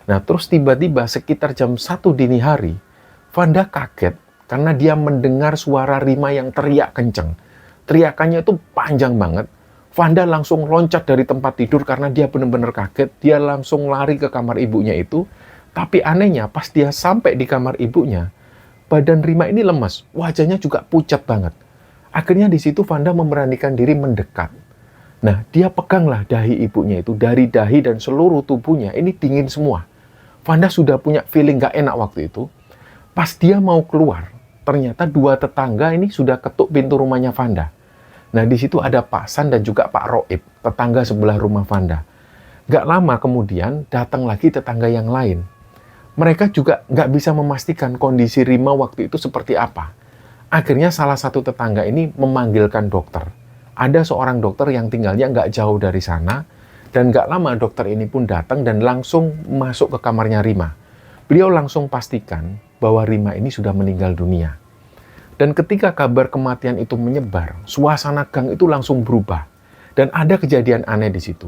S1: Nah, terus tiba-tiba sekitar jam 1 dini hari, Vanda kaget karena dia mendengar suara Rima yang teriak kenceng. Teriakannya itu panjang banget. Vanda langsung loncat dari tempat tidur karena dia benar-benar kaget. Dia langsung lari ke kamar ibunya itu. Tapi anehnya pas dia sampai di kamar ibunya, badan Rima ini lemas, wajahnya juga pucat banget. Akhirnya di situ Vanda memberanikan diri mendekat. Nah, dia peganglah dahi ibunya itu, dari dahi dan seluruh tubuhnya ini dingin semua. Vanda sudah punya feeling gak enak waktu itu. Pas dia mau keluar, ternyata dua tetangga ini sudah ketuk pintu rumahnya Vanda. Nah, di situ ada Pak San dan juga Pak Roib, tetangga sebelah rumah Vanda. Gak lama kemudian datang lagi tetangga yang lain. Mereka juga nggak bisa memastikan kondisi Rima waktu itu seperti apa. Akhirnya salah satu tetangga ini memanggilkan dokter. Ada seorang dokter yang tinggalnya nggak jauh dari sana, dan nggak lama dokter ini pun datang dan langsung masuk ke kamarnya Rima. Beliau langsung pastikan bahwa Rima ini sudah meninggal dunia. Dan ketika kabar kematian itu menyebar, suasana gang itu langsung berubah. Dan ada kejadian aneh di situ.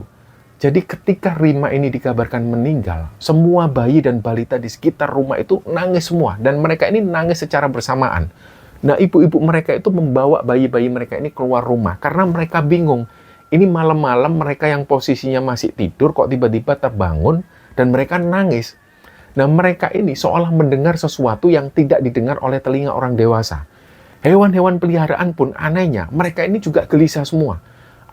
S1: Jadi ketika Rima ini dikabarkan meninggal, semua bayi dan balita di sekitar rumah itu nangis semua. Dan mereka ini nangis secara bersamaan. Nah, ibu-ibu mereka itu membawa bayi-bayi mereka ini keluar rumah. Karena mereka bingung. Ini malam-malam mereka yang posisinya masih tidur kok tiba-tiba terbangun dan mereka nangis. Nah, mereka ini seolah mendengar sesuatu yang tidak didengar oleh telinga orang dewasa. Hewan-hewan peliharaan pun anehnya, mereka ini juga gelisah semua.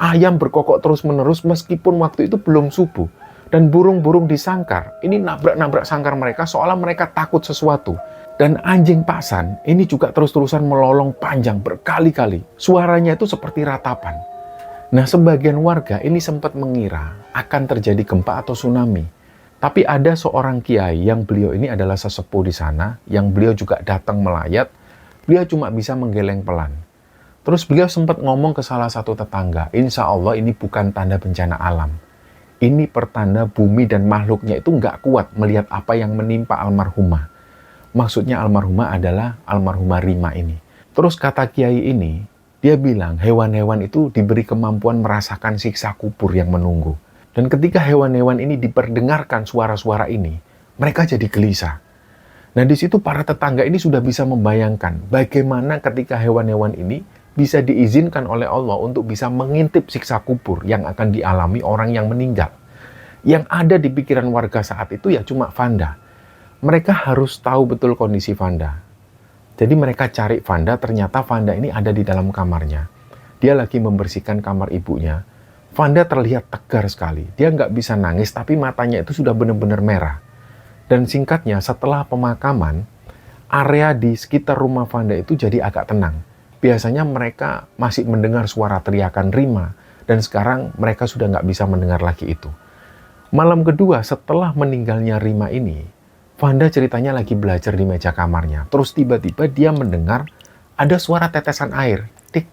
S1: Ayam berkokok terus-menerus meskipun waktu itu belum subuh. Dan burung-burung di sangkar, ini nabrak-nabrak sangkar mereka seolah mereka takut sesuatu. Dan anjing Pak San, ini juga terus-terusan melolong panjang berkali-kali. Suaranya itu seperti ratapan. Nah, sebagian warga ini sempat mengira akan terjadi gempa atau tsunami. Tapi ada seorang kiai yang beliau ini adalah sesepuh di sana, yang beliau juga datang melayat, beliau cuma bisa menggeleng pelan. Terus beliau sempat ngomong ke salah satu tetangga, insya Allah ini bukan tanda bencana alam. Ini pertanda bumi dan makhluknya itu nggak kuat melihat apa yang menimpa almarhumah. Maksudnya almarhumah adalah almarhumah Rima ini. Terus kata kiai ini, dia bilang hewan-hewan itu diberi kemampuan merasakan siksa kubur yang menunggu. Dan ketika hewan-hewan ini diperdengarkan suara-suara ini, mereka jadi gelisah. Nah, di situ para tetangga ini sudah bisa membayangkan bagaimana ketika hewan-hewan ini bisa diizinkan oleh Allah untuk bisa mengintip siksa kubur yang akan dialami orang yang meninggal. Yang ada di pikiran warga saat itu ya cuma Vanda. Mereka harus tahu betul kondisi Vanda. Jadi mereka cari Vanda, ternyata Vanda ini ada di dalam kamarnya. Dia lagi membersihkan kamar ibunya. Vanda terlihat tegar sekali. Dia nggak bisa nangis, tapi matanya itu sudah benar-benar merah. Dan singkatnya, setelah pemakaman, area di sekitar rumah Vanda itu jadi agak tenang. Biasanya mereka masih mendengar suara teriakan Rima, dan sekarang mereka sudah nggak bisa mendengar lagi itu. Malam kedua setelah meninggalnya Rima ini, Vanda ceritanya lagi belajar di meja kamarnya. Terus tiba-tiba dia mendengar ada suara tetesan air. Tik,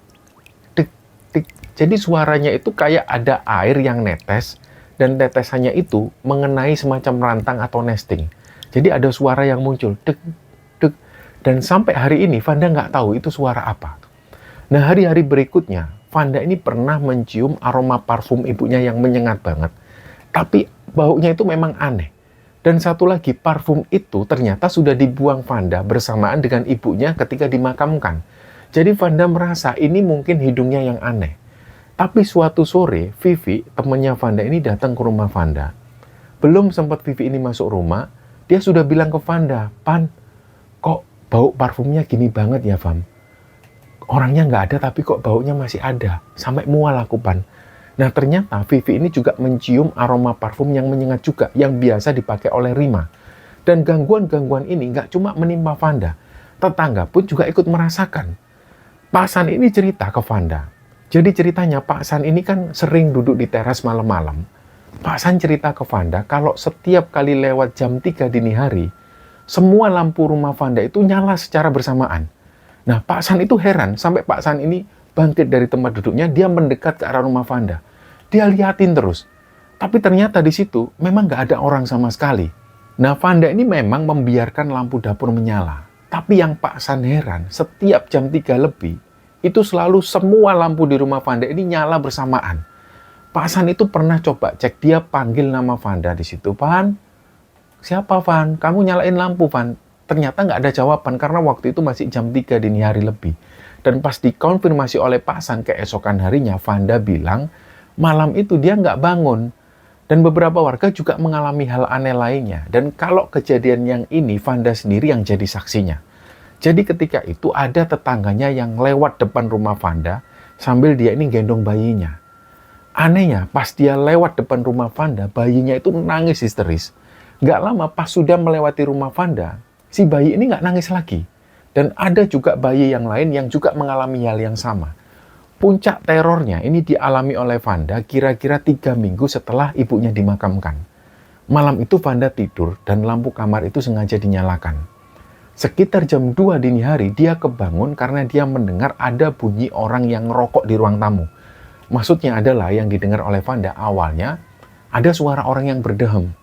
S1: tik, tik. Jadi suaranya itu kayak ada air yang netes, dan tetesannya itu mengenai semacam rantang atau nesting. Jadi ada suara yang muncul, dek, dek. Dan sampai hari ini Vanda nggak tahu itu suara apa. Nah, hari-hari berikutnya, Vanda ini pernah mencium aroma parfum ibunya yang menyengat banget. Tapi baunya itu memang aneh. Dan satu lagi, parfum itu ternyata sudah dibuang Vanda bersamaan dengan ibunya ketika dimakamkan. Jadi Vanda merasa ini mungkin hidungnya yang aneh. Tapi suatu sore, Vivi, temannya Vanda ini datang ke rumah Vanda. Belum sempat Vivi ini masuk rumah, dia sudah bilang ke Vanda, "Pan, kok bau parfumnya gini banget ya, Vam? Orangnya nggak ada, tapi kok baunya masih ada. Sampai mual aku, Pan." Nah, ternyata Vivi ini juga mencium aroma parfum yang menyengat juga, yang biasa dipakai oleh Rima. Dan gangguan-gangguan ini nggak cuma menimpa Vanda, tetangga pun juga ikut merasakan. Pak San ini cerita ke Vanda. Jadi ceritanya Pak San ini kan sering duduk di teras malam-malam. Pak San cerita ke Vanda kalau setiap kali lewat jam 3 dini hari, semua lampu rumah Vanda itu nyala secara bersamaan. Nah, Pak San itu heran sampai Pak San ini bangkit dari tempat duduknya, dia mendekat ke arah rumah Vanda. Dia liatin terus. Tapi ternyata di situ memang nggak ada orang sama sekali. Nah, Vanda ini memang membiarkan lampu dapur menyala. Tapi yang Pak San heran, setiap jam 3 lebih, itu selalu semua lampu di rumah Vanda ini nyala bersamaan. Pak San itu pernah coba cek, dia panggil nama Vanda di situ. "Van, siapa Van? Kamu nyalain lampu, Van." Ternyata nggak ada jawaban karena waktu itu masih jam 3 dini hari lebih. Dan pas dikonfirmasi oleh Pak San keesokan harinya, Vanda bilang malam itu dia nggak bangun. Dan beberapa warga juga mengalami hal aneh lainnya. Dan kalau kejadian yang ini, Vanda sendiri yang jadi saksinya. Jadi ketika itu ada tetangganya yang lewat depan rumah Vanda sambil dia ini gendong bayinya. Anehnya, pas dia lewat depan rumah Vanda, bayinya itu nangis histeris. Nggak lama pas sudah melewati rumah Vanda, si bayi ini nggak nangis lagi. Dan ada juga bayi yang lain yang juga mengalami hal yang sama. Puncak terornya ini dialami oleh Vanda kira-kira 3 minggu setelah ibunya dimakamkan. Malam itu Vanda tidur dan lampu kamar itu sengaja dinyalakan. Sekitar jam 2 dini hari, dia kebangun karena dia mendengar ada bunyi orang yang ngerokok di ruang tamu. Maksudnya adalah yang didengar oleh Vanda awalnya, ada suara orang yang berdehem.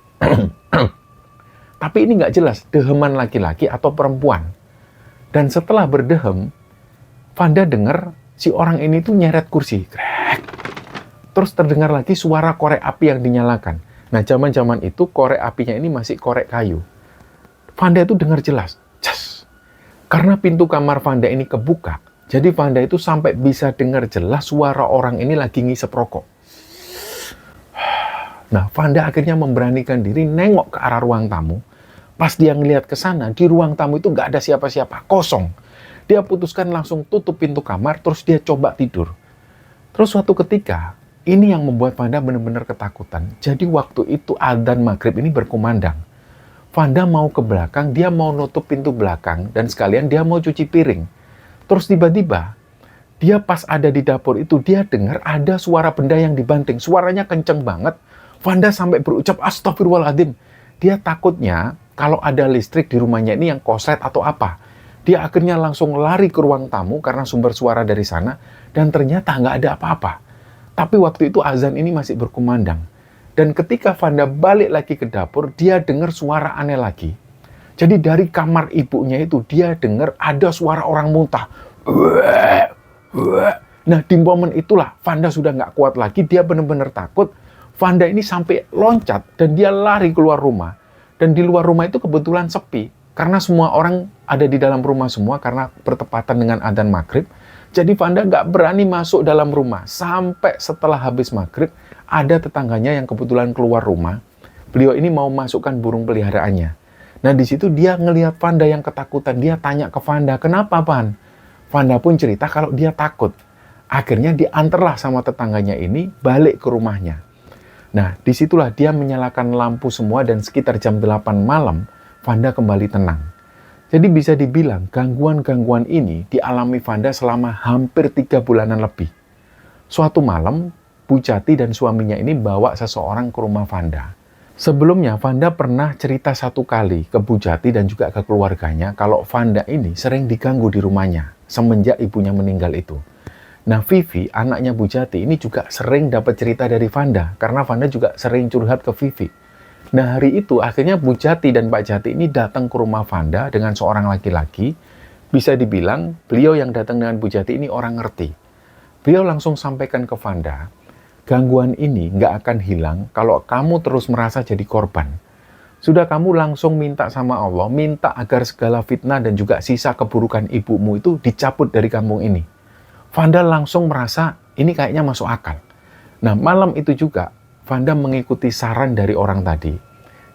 S1: Tapi ini nggak jelas, deheman laki-laki atau perempuan. Dan setelah berdehem, Vanda dengar si orang ini tuh nyeret kursi. Krek. Terus terdengar lagi suara korek api yang dinyalakan. Nah, zaman-zaman itu korek apinya ini masih korek kayu. Vanda itu dengar jelas. Karena pintu kamar Vanda ini kebuka, jadi Vanda itu sampai bisa dengar jelas suara orang ini lagi ngisep rokok. Nah, Vanda akhirnya memberanikan diri nengok ke arah ruang tamu. Pas dia ngelihat ke sana, di ruang tamu itu nggak ada siapa-siapa, kosong. Dia putuskan langsung tutup pintu kamar, terus dia coba tidur. Terus suatu ketika, ini yang membuat Vanda benar-benar ketakutan. Jadi waktu itu adzan maghrib ini berkumandang. Vanda mau ke belakang, dia mau nutup pintu belakang, dan sekalian dia mau cuci piring. Terus tiba-tiba, dia pas ada di dapur itu, dia dengar ada suara benda yang dibanting. Suaranya kenceng banget. Vanda sampai berucap, "Astagfirullahaladzim." dia takutnya kalau ada listrik di rumahnya ini yang koslet atau apa. Dia akhirnya langsung lari ke ruang tamu karena sumber suara dari sana, dan ternyata nggak ada apa-apa. Tapi waktu itu azan ini masih berkumandang. Dan ketika Vanda balik lagi ke dapur, dia dengar suara aneh lagi. Jadi dari kamar ibunya itu, dia dengar ada suara orang muntah. Nah, di momen itulah Vanda sudah nggak kuat lagi, dia benar-benar takut. Vanda ini sampai loncat dan dia lari keluar rumah. Dan di luar rumah itu kebetulan sepi, karena semua orang ada di dalam rumah semua karena bertepatan dengan adzan maghrib. Jadi Vanda nggak berani masuk dalam rumah. Sampai setelah habis maghrib, ada tetangganya yang kebetulan keluar rumah. Beliau ini mau masukkan burung peliharaannya. Nah, di situ dia ngelihat Vanda yang ketakutan. Dia tanya ke Vanda, "Kenapa, Van?" Vanda pun cerita kalau dia takut. Akhirnya diantarlah sama tetangganya ini balik ke rumahnya. Nah, disitulah dia menyalakan lampu semua dan sekitar jam 8 malam, Vanda kembali tenang. Jadi bisa dibilang gangguan-gangguan ini dialami Vanda selama hampir 3 bulanan lebih. Suatu malam, Bu Jati dan suaminya ini bawa seseorang ke rumah Vanda. Sebelumnya, Vanda pernah cerita satu kali ke Bu Jati dan juga ke keluarganya kalau Vanda ini sering diganggu di rumahnya semenjak ibunya meninggal itu. Nah, Vivi, anaknya Bu Jati, ini juga sering dapat cerita dari Vanda, karena Vanda juga sering curhat ke Vivi. Nah, hari itu akhirnya Bu Jati dan Pak Jati ini datang ke rumah Vanda dengan seorang laki-laki. Bisa dibilang, beliau yang datang dengan Bu Jati ini orang ngerti. Beliau langsung sampaikan ke Vanda, gangguan ini nggak akan hilang kalau kamu terus merasa jadi korban. Sudah kamu langsung minta sama Allah, minta agar segala fitnah dan juga sisa keburukan ibumu itu dicabut dari kampung ini. Vanda langsung merasa ini kayaknya masuk akal. Nah, malam itu juga Vanda mengikuti saran dari orang tadi.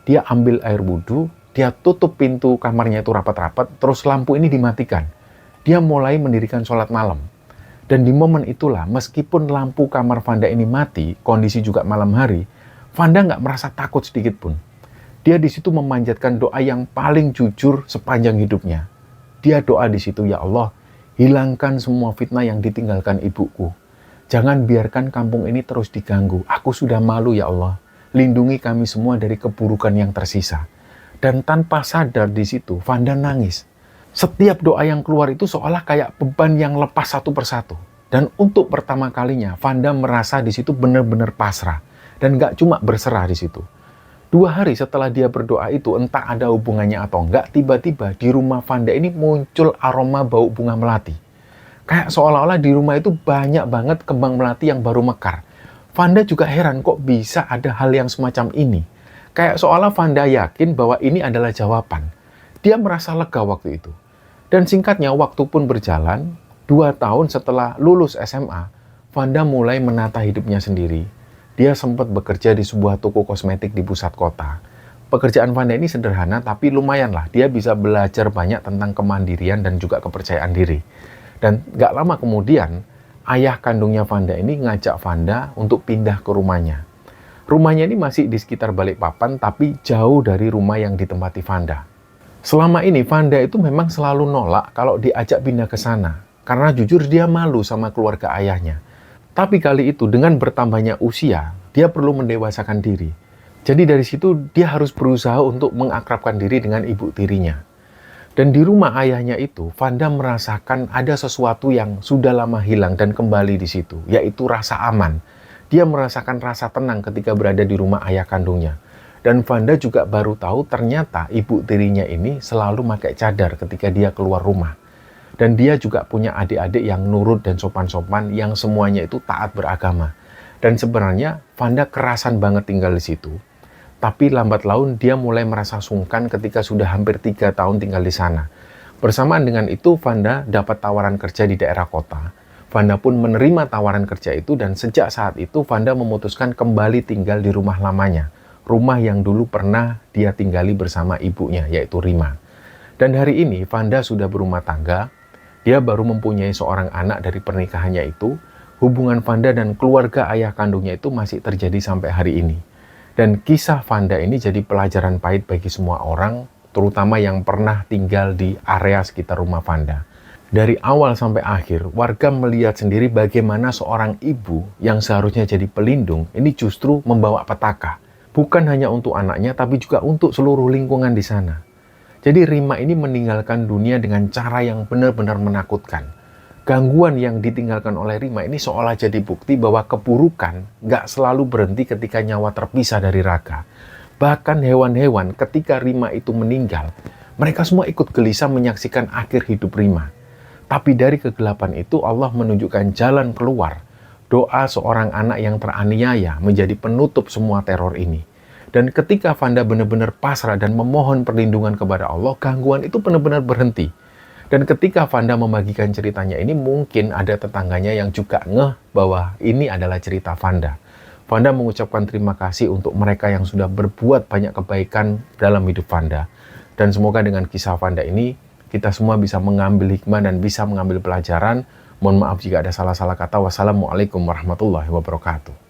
S1: Dia ambil air wudhu, dia tutup pintu kamarnya itu rapat-rapat, terus lampu ini dimatikan. Dia mulai mendirikan sholat malam. Dan di momen itulah, meskipun lampu kamar Vanda ini mati, kondisi juga malam hari, Vanda nggak merasa takut sedikit pun. Dia di situ memanjatkan doa yang paling jujur sepanjang hidupnya. Dia doa di situ, "Ya Allah, hilangkan semua fitnah yang ditinggalkan ibuku. Jangan biarkan kampung ini terus diganggu. Aku sudah malu, ya Allah. Lindungi kami semua dari keburukan yang tersisa." Dan tanpa sadar di situ, Vanda nangis. Setiap doa yang keluar itu seolah kayak beban yang lepas satu persatu. Dan untuk pertama kalinya, Vanda merasa di situ benar-benar pasrah. Dan gak cuma berserah di situ. 2 hari setelah dia berdoa itu, entah ada hubungannya atau enggak, tiba-tiba di rumah Vanda ini muncul aroma bau bunga melati. Kayak seolah-olah di rumah itu banyak banget kembang melati yang baru mekar. Vanda juga heran kok bisa ada hal yang semacam ini. Kayak seolah Vanda yakin bahwa ini adalah jawaban. Dia merasa lega waktu itu. Dan singkatnya waktu pun berjalan, 2 tahun setelah lulus SMA, Vanda mulai menata hidupnya sendiri. Dia sempat bekerja di sebuah toko kosmetik di pusat kota. Pekerjaan Vanda ini sederhana, tapi lumayan lah. Dia bisa belajar banyak tentang kemandirian dan juga kepercayaan diri. Dan gak lama kemudian, ayah kandungnya Vanda ini ngajak Vanda untuk pindah ke rumahnya. Rumahnya ini masih di sekitar Balikpapan, tapi jauh dari rumah yang ditempati Vanda. Selama ini, Vanda itu memang selalu nolak kalau diajak pindah ke sana. Karena jujur dia malu sama keluarga ayahnya. Tapi kali itu dengan bertambahnya usia, dia perlu mendewasakan diri. Jadi dari situ dia harus berusaha untuk mengakrabkan diri dengan ibu tirinya. Dan di rumah ayahnya itu, Vanda merasakan ada sesuatu yang sudah lama hilang dan kembali di situ, yaitu rasa aman. Dia merasakan rasa tenang ketika berada di rumah ayah kandungnya. Dan Vanda juga baru tahu ternyata ibu tirinya ini selalu pakai cadar ketika dia keluar rumah. Dan dia juga punya adik-adik yang nurut dan sopan-sopan yang semuanya itu taat beragama. Dan sebenarnya Vanda kerasan banget tinggal di situ. Tapi lambat laun dia mulai merasa sungkan ketika sudah hampir 3 tahun tinggal di sana. Bersamaan dengan itu Vanda dapat tawaran kerja di daerah kota. Vanda pun menerima tawaran kerja itu dan sejak saat itu Vanda memutuskan kembali tinggal di rumah lamanya. Rumah yang dulu pernah dia tinggali bersama ibunya yaitu Rima. Dan hari ini Vanda sudah berumah tangga. Dia baru mempunyai seorang anak dari pernikahannya itu. Hubungan Vanda dan keluarga ayah kandungnya itu masih terjadi sampai hari ini. Dan kisah Vanda ini jadi pelajaran pahit bagi semua orang, terutama yang pernah tinggal di area sekitar rumah Vanda. Dari awal sampai akhir, warga melihat sendiri bagaimana seorang ibu yang seharusnya jadi pelindung, ini justru membawa petaka. Bukan hanya untuk anaknya, tapi juga untuk seluruh lingkungan di sana. Jadi Rima ini meninggalkan dunia dengan cara yang benar-benar menakutkan. Gangguan yang ditinggalkan oleh Rima ini seolah jadi bukti bahwa keburukan gak selalu berhenti ketika nyawa terpisah dari raga. Bahkan hewan-hewan ketika Rima itu meninggal, mereka semua ikut gelisah menyaksikan akhir hidup Rima. Tapi dari kegelapan itu Allah menunjukkan jalan keluar. Doa seorang anak yang teraniaya menjadi penutup semua teror ini. Dan ketika Vanda benar-benar pasrah dan memohon perlindungan kepada Allah, gangguan itu benar-benar berhenti. Dan ketika Vanda membagikan ceritanya ini, mungkin ada tetangganya yang juga ngeh bahwa ini adalah cerita Vanda. Vanda mengucapkan terima kasih untuk mereka yang sudah berbuat banyak kebaikan dalam hidup Vanda. Dan semoga dengan kisah Vanda ini, kita semua bisa mengambil hikmah dan bisa mengambil pelajaran. Mohon maaf jika ada salah-salah kata. Wassalamualaikum warahmatullahi wabarakatuh.